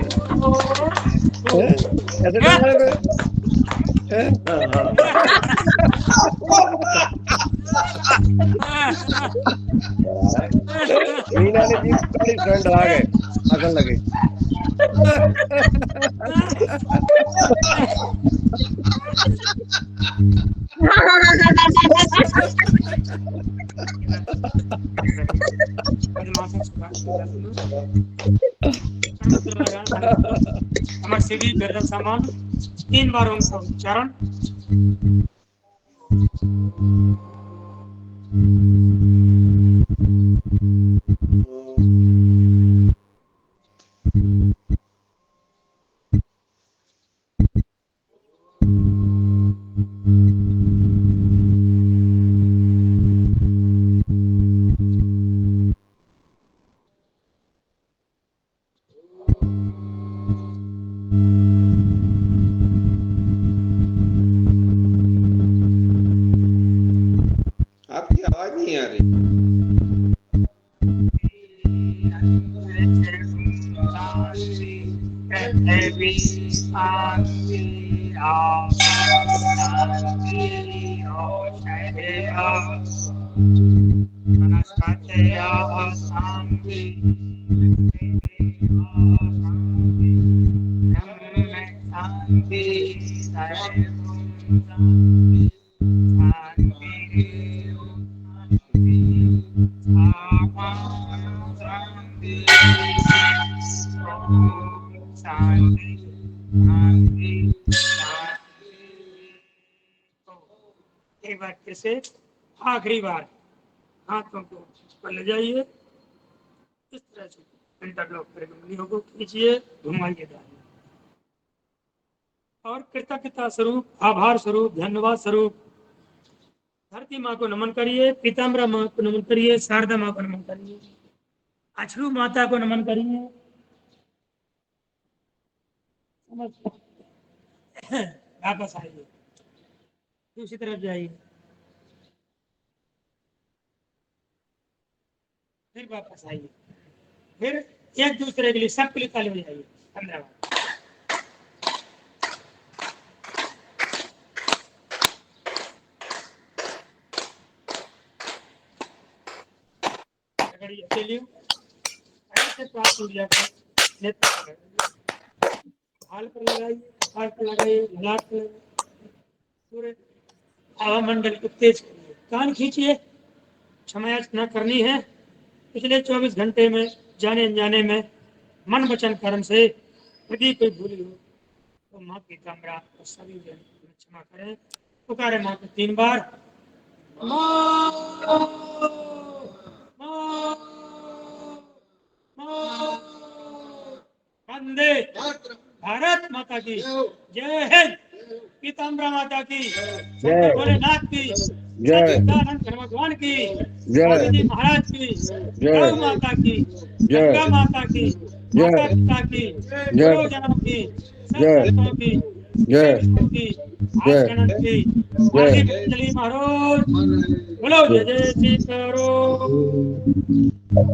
डरा रहे मीना ने जी बड़ी फ्रेंड आ गए आगन लगे। हमारे सीधी गर्दन सामान 3 बार ओम का उच्चारण। आपकी आवाज नहीं आ रही। एक बार फिर से आखिरी बार हाथों को ऊपर ले जाइए, इस तरह से इंटरलॉक करके उंगलियों को खींचिए, घुमाइए दाहिने और कृतज्ञता स्वरूप, आभार स्वरूप, धन्यवाद स्वरूप धरती माँ को नमन करिए, पीताम्बरा माँ को नमन करिए, शारदा माँ को नमन करिए, अछरू माता को नमन करिए। वापस आइए, दूसरी तरफ जाइए, फिर वापस आइए, फिर एक दूसरे के लिए सबके लिए ताली बजाइए। धन्यवाद। अकेले ऐसे प्राप्त ऊर्जा को नेत्र पर हाल पर लगाइए, हाल पर लगाइए, ललाट पर लगाइए, पूरे हवा मंडल को तेज करिए, कान खींचिए। क्षमा याचना करनी है, पिछले 24 घंटे में जाने अनजाने में मन वचन कर्म से यदि कोई भूल हो तो माँ पीताम्बरा और सभी जन क्षमा करें। पुकारे माँ को 3 बार। वंदे भारत माता की जय हिंद, पीताम्बरा माता की, शंकर भोलेनाथ की, सच्चिदानंद भगवान की, स्वामी जी महाराज की, गौ माता की, गंगा माता की, माता पिता की, गुरुजनों की, संतों की, सेवकों की, आचरण की, आदि पतंजलि महाराज बोलो जय जय श्री करो।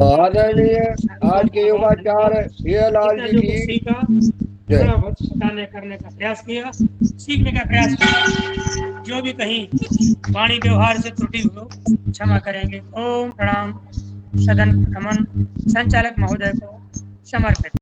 आदरणीय आज के योगाचार्य हीरालाल जी की जय। थोड़ा बहुत बताने करने का प्रयास किया, सीखने का प्रयास किया। जो भी कहीं वाणी व्यवहार से त्रुटि हो क्षमा करेंगे। ओम प्रणाम। सदन नमन संचालक महोदय को समर्पित।